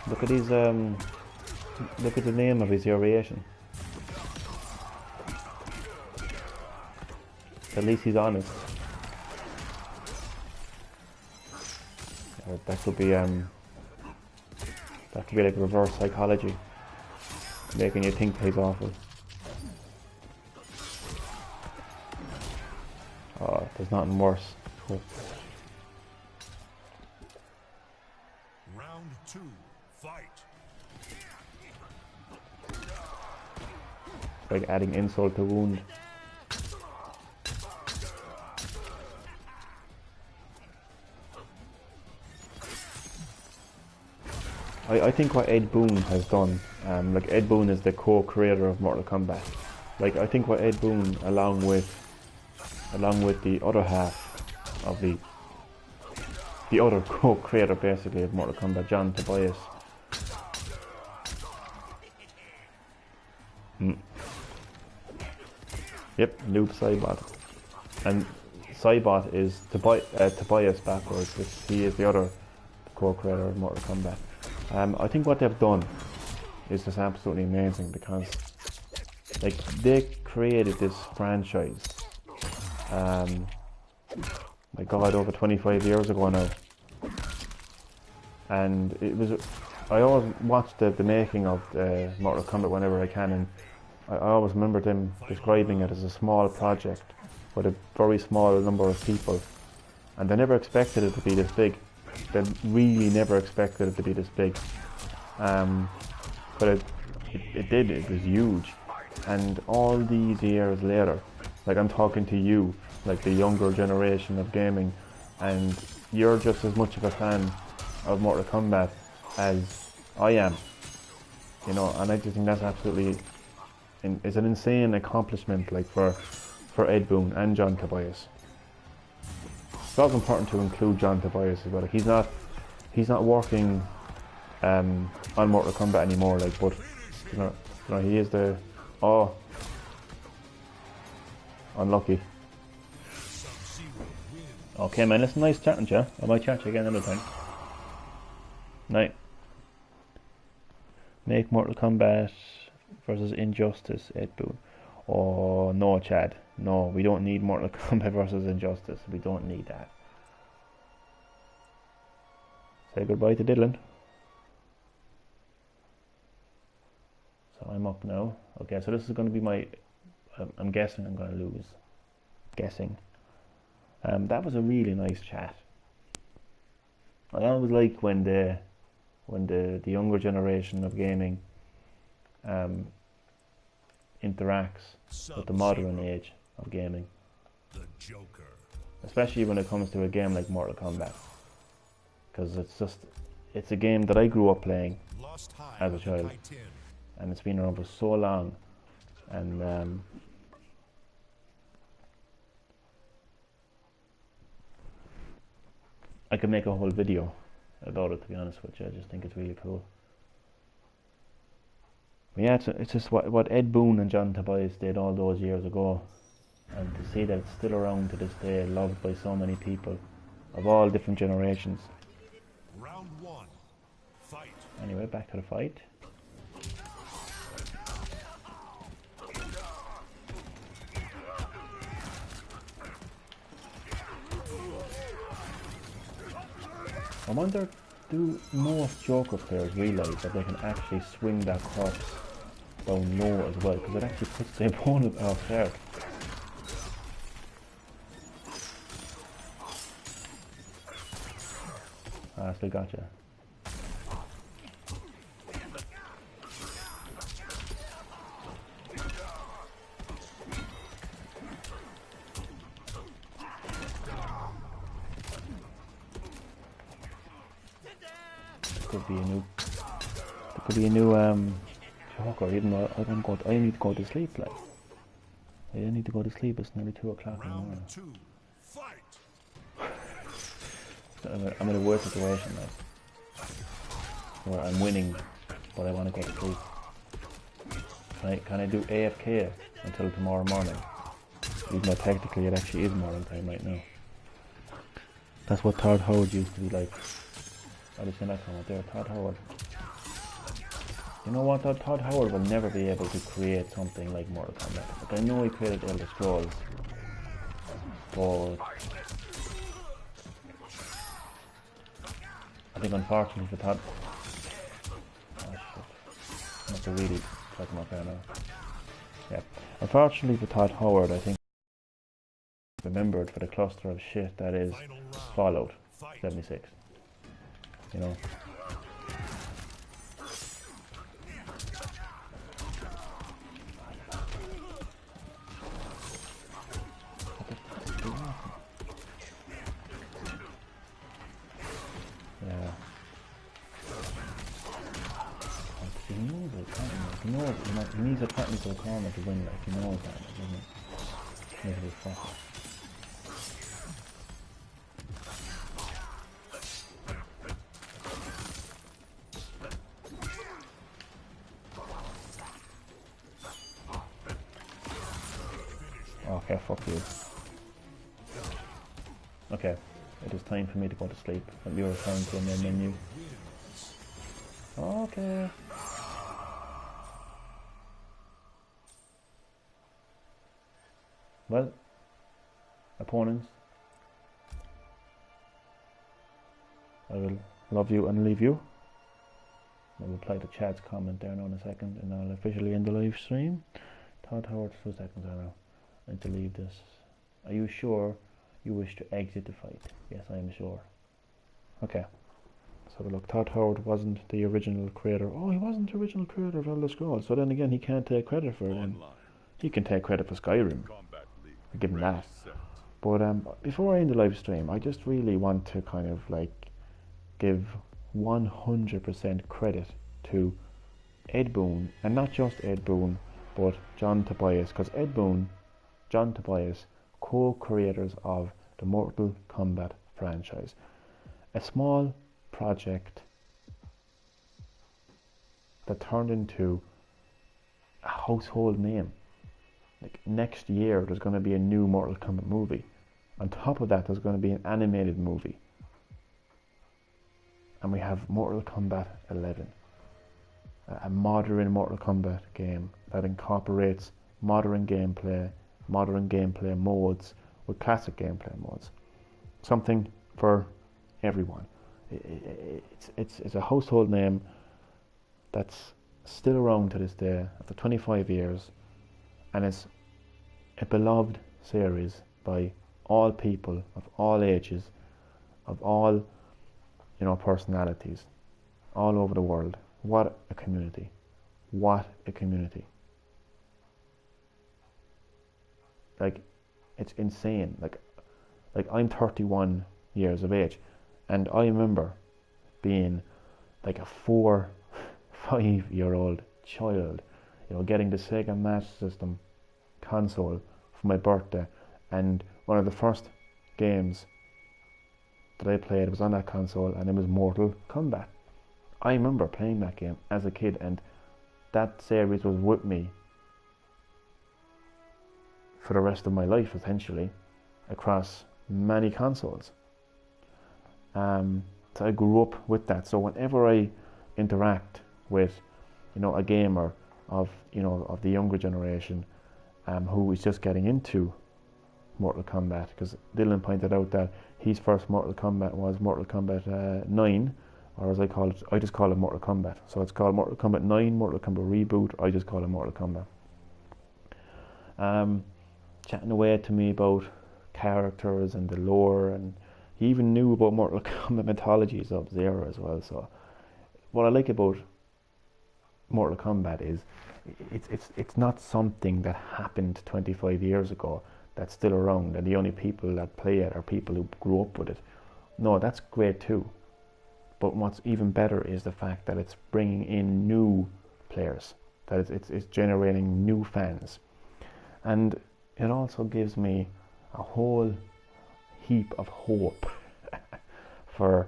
Look at his look at the name of his variation. At least he's honest. That could be like reverse psychology, making you think he's awful. Oh, there's nothing worse. Cool. Round 2, fight. Like adding insult to wound. I think what Ed Boon has done, like Ed Boon is the co-creator of Mortal Kombat. Like I think what Ed Boon, along with the other half of the other co-creator basically of Mortal Kombat, John Tobias. Yep, Noob Cybot. And Cybot is Tobias backwards, which he is the other co-creator of Mortal Kombat. I think what they've done is just absolutely amazing because like they created this franchise my god, over 25 years ago now, and it was, I always watch the making of Mortal Kombat whenever I can, and I always remember them describing it as a small project with a very small number of people, and they never expected it to be this big. They really never expected it to be this big, but it did. It was huge, and all these years later, like I'm talking to you, like the younger generation of gaming, and you're just as much of a fan of Mortal Kombat as I am, you know, and I just think that's absolutely, it's an insane accomplishment, like for Ed Boon and John Tobias. It's also important to include John Tobias as well. Like he's not working on Mortal Kombat anymore, like, but you know he is the unlucky. Okay, man, listen, nice chatting to you. I might chat to you again another time. Night. Make Mortal Kombat versus Injustice, Ed Boon. Oh, no, Chad. No, we don't need Mortal Kombat versus Injustice. We don't need that. Say goodbye to Dylan. So I'm up now. Okay, so this is going to be my... I'm guessing I'm going to lose. Guessing. That was a really nice chat. I always like when the younger generation of gaming interacts with the modern age of gaming, especially when it comes to a game like Mortal Kombat, because it's a game that I grew up playing as a child, and it's been around for so long, and I could make a whole video about it, to be honest with you. I just think it's really cool. But yeah, it's just what Ed Boon and John Tobias did all those years ago. and to see that it's still around to this day, loved by so many people of all different generations. Round one. Fight. Anyway, back to the fight. I wonder, do most Joker players realise that they can actually swing that corpse down low as well, because it actually puts the opponent off guard. Ah, I still gotcha. Could be a new. There could be a new Joker. Even though I need to go to sleep. Like, I need to go to sleep. It's nearly 2 o'clock in the morning. Round two. Fight. I'm in a worse situation like, where I'm winning, but I want to go to sleep. Can I do AFK until tomorrow morning? Even though technically it actually is morning time right now. That's what Todd Howard used to be like. I just seen that comment there, Todd Howard. You know what, Todd Howard will never be able to create something like Mortal Kombat. Like, I know he created Elder Scrolls, but I think unfortunately for Todd... Oh shit. I have to really cut him up there now. Yeah. Unfortunately for Todd Howard, I think remembered for the cluster of shit that is Fallout 76. You know. Yeah. He knows it, can't he? He knows he needs a technical corner to win, like, he knows that, doesn't he? Maybe fuck it. Okay, fuck you. Okay, it is time for me to go to sleep. Let me return to the main menu. Okay. Well, opponents, I will love you and leave you. I'll reply to Chad's comment there now in a second, and I'll officially end the live stream. Todd Howard, 2 seconds I know. I need to leave this. Are you sure you wish to exit the fight? Yes, I am sure. Okay. So look, Todd Howard wasn't the original creator. Oh, he wasn't the original creator of Elder Scrolls. So then again, he can't take credit for it. And he can take credit for Skyrim. I give him that. But before I end the live stream, I just really want to kind of like give 100% credit to Ed Boon, and not just Ed Boon, but John Tobias, because Ed Boon, John Tobias, co-creators of the Mortal Kombat franchise. A small project that turned into a household name. Like, next year there's going to be a new Mortal Kombat movie. On top of that, there's going to be an animated movie. And we have Mortal Kombat 11. A modern Mortal Kombat game that incorporates modern gameplay modes with classic gameplay modes. Something for everyone. It's a household name that's still around to this day after 25 years, and it's a beloved series by all people of all ages, of all, you know, personalities all over the world. What a community. What a community. Like, it's insane. Like I'm 31 years of age, and I remember being like a 4-5-year-old child, you know, getting the Sega Master System console for my birthday, and one of the first games that I played was on that console, and it was Mortal Kombat. I remember playing that game as a kid, and that series was with me for the rest of my life, essentially, across many consoles. So I grew up with that. So whenever I interact with, a gamer of the younger generation, who is just getting into Mortal Kombat, because Dylan pointed out that his first Mortal Kombat was Mortal Kombat 9, or as I just call it Mortal Kombat. So it's called Mortal Kombat 9, Mortal Kombat Reboot. I just call it Mortal Kombat. Chatting away to me about characters and the lore, and he even knew about Mortal Kombat mythology Sub-Zero as well. So what I like about Mortal Kombat is it's not something that happened 25 years ago that's still around, and the only people that play it are people who grew up with it. No, that's great too. But what's even better is the fact that it's bringing in new players, that it's generating new fans. And it also gives me a whole heap of hope for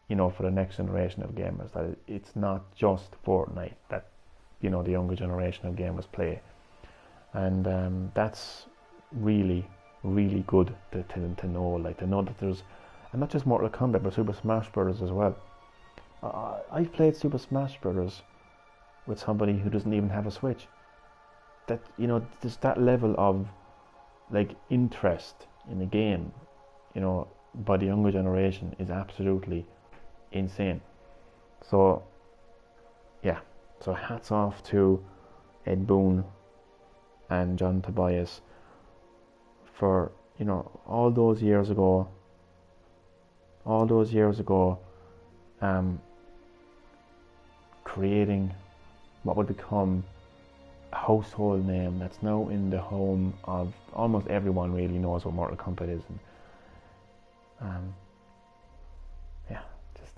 the next generation of gamers, that it's not just Fortnite that the younger generation of gamers play. And that's really, really good to know, like to know that there's, and not just Mortal Kombat, but Super Smash Bros. As well. I've played Super Smash Bros. With somebody who doesn't even have a Switch. That, there's that level of like interest in the game, by the younger generation is absolutely insane. So yeah, so hats off to Ed Boon and John Tobias for all those years ago creating what would become a household name that's now in the home of almost everyone. Really knows what Mortal Kombat is. And yeah, it's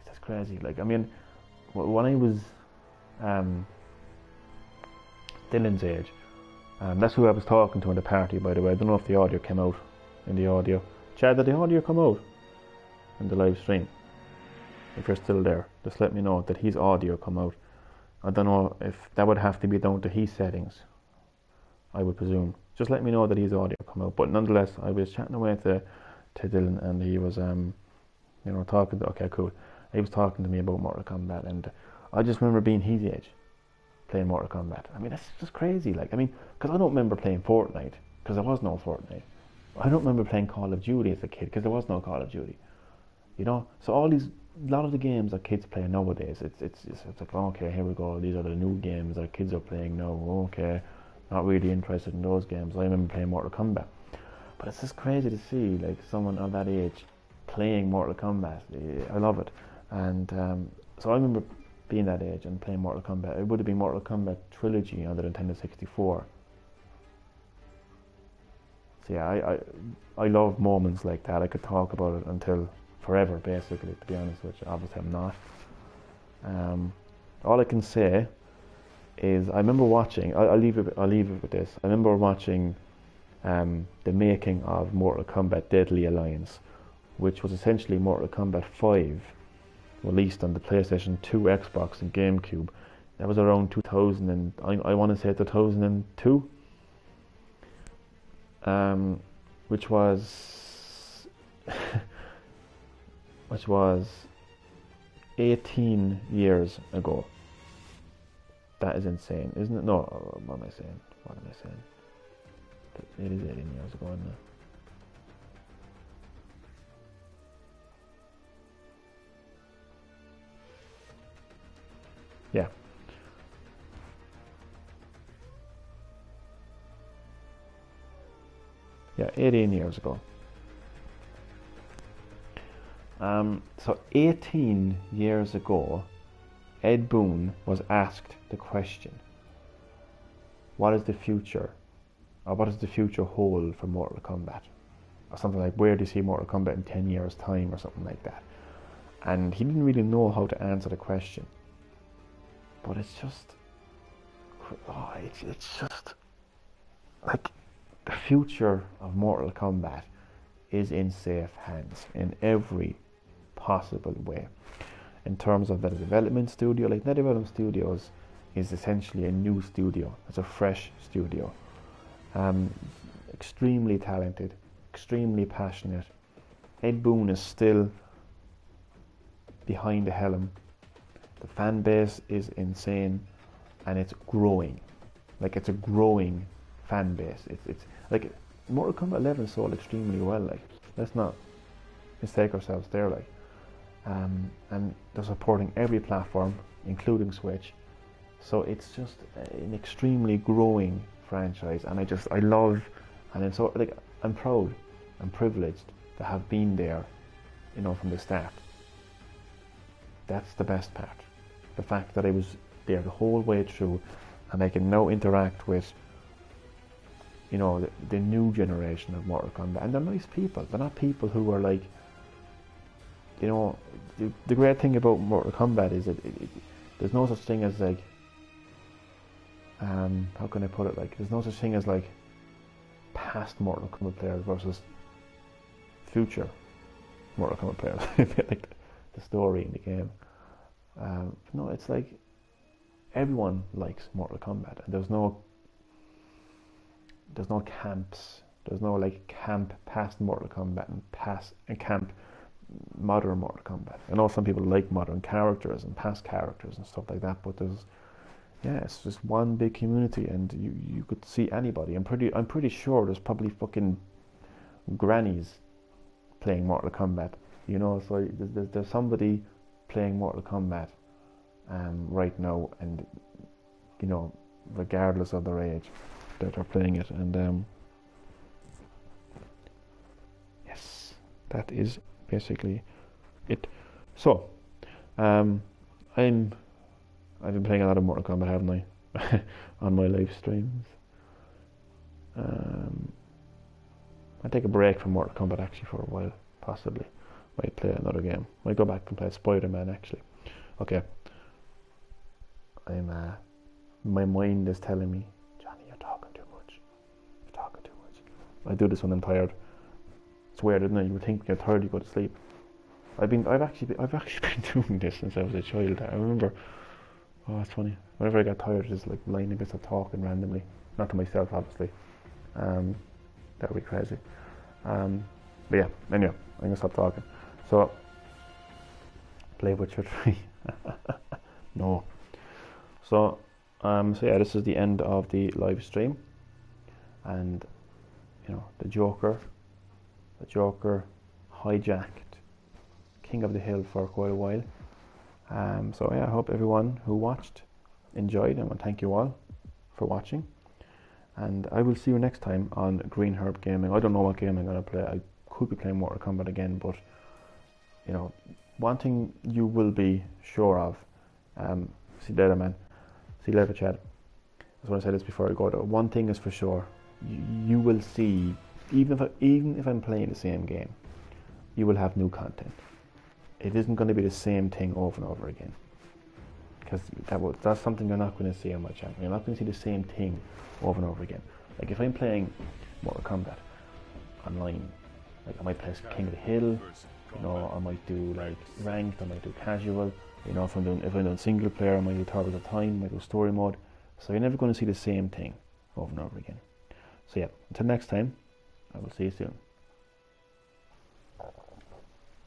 just crazy. Like, I mean, when I was Dylan's age, that's who I was talking to in the party, by the way. I don't know if the audio came out in the audio. Chad, did the audio come out in the live stream? If you're still there, just let me know that his audio come out. I don't know if that would have to be down to his settings, I would presume. Just let me know that his audio come out. But nonetheless, I was chatting away to Dylan, and he was talking to, okay, cool. He was talking to me about Mortal Kombat, and I just remember being his age, playing Mortal Kombat. I mean, that's just crazy. Like, I mean, because I don't remember playing Fortnite, because there was no Fortnite. I don't remember playing Call of Duty as a kid, because there was no Call of Duty. So a lot of the games that kids play nowadays, it's like, okay, here we go, these are the new games that kids are playing now. Okay, not really interested in those games. I remember playing Mortal Kombat, but it's just crazy to see like someone of that age playing Mortal Kombat. I love it. And so I remember being that age and playing Mortal Kombat. It would have been Mortal Kombat Trilogy on the Nintendo 64. So yeah, I love moments like that. I could talk about it until forever, basically, to be honest, which obviously I'm not. All I can say is I remember watching, I'll leave it with this. I remember watching the making of Mortal Kombat Deadly Alliance, which was essentially Mortal Kombat 5, released on the PlayStation 2, Xbox and GameCube. That was around 2000, and I want to say 2002, which was 18 years ago. That is insane, isn't it? No, what am I saying? It is 18 years ago, isn't it? Yeah. Yeah, 18 years ago. So 18 years ago, Ed Boon was asked the question, what is the future, or what does the future hold for Mortal Kombat? Or something like, where do you see Mortal Kombat in 10 years time, or something like that. And he didn't really know how to answer the question. But it's just, it's just, like, the future of Mortal Kombat is in safe hands in every possible way. In terms of the development studio, like NetDevelopment Studios is essentially a new studio. It's a fresh studio. Extremely talented, extremely passionate. Ed Boon is still behind the helm. The fan base is insane, and it's growing. Like, it's a growing fan base. It's like Mortal Kombat 11 sold extremely well. Like, let's not mistake ourselves there. Like, and they're supporting every platform, including Switch. So it's just an extremely growing franchise, and I love, and it's so, like, I'm proud and privileged to have been there, you know, from the start. That's the best part. The fact that I was there the whole way through, and I can now interact with, you know, the new generation of Mortal Kombat, and they're nice people. They're not people who are like, you know, the great thing about Mortal Kombat is that there's no such thing as like, how can I put it, like, there's no such thing as like past Mortal Kombat players versus future Mortal Kombat players. Like the story in the game. No, it's like everyone likes Mortal Kombat, and there's no camps. There's no like camp past Mortal Kombat and camp modern Mortal Kombat. I know some people like modern characters and past characters and stuff like that, but it's just one big community, and you could see anybody. I'm pretty sure there's probably fucking grannies playing Mortal Kombat, you know. So there's somebody playing Mortal Kombat right now, and you know, regardless of their age, that are playing it. And yes, that is basically it. So I've been playing a lot of Mortal Kombat, haven't I? On my live streams. I'll take a break from Mortal Kombat actually for a while, possibly. Might play another game. Might go back and play Spider-Man actually. Okay. My mind is telling me, Johnny, you're talking too much. You're talking too much. I do this when I'm tired. It's weird, isn't it? You would think when you're tired you go to sleep. I've actually been doing this since I was a child. I remember. Oh, it's funny. Whenever I get tired, just like lying against and talking randomly. Not to myself, obviously. That would be crazy. But yeah, anyway, I'm gonna stop talking. So, play Witcher 3. No. So yeah, this is the end of the live stream, and you know, the Joker hijacked King of the Hill for quite a while. So yeah, I hope everyone who watched enjoyed, and thank you all for watching. And I will see you next time on GreenHerb-Gaming. I don't know what game I'm going to play. I could be playing Mortal Kombat again, but you know, one thing you will be sure of. See you later, man. See you later, Chad. I just want to say this before I go though. One thing is for sure. You will see, even if I'm playing the same game, you will have new content. It isn't going to be the same thing over and over again, because that's something you're not going to see on my channel. You're not going to see the same thing over and over again. Like if I'm playing Mortal Kombat online, like I might play King of the Hill, you know, I might do like ranked, I might do casual, you know, if I'm doing single player, I might do Turtles of Time, I might do story mode. So you're never going to see the same thing over and over again. So yeah, until next time, I will see you soon.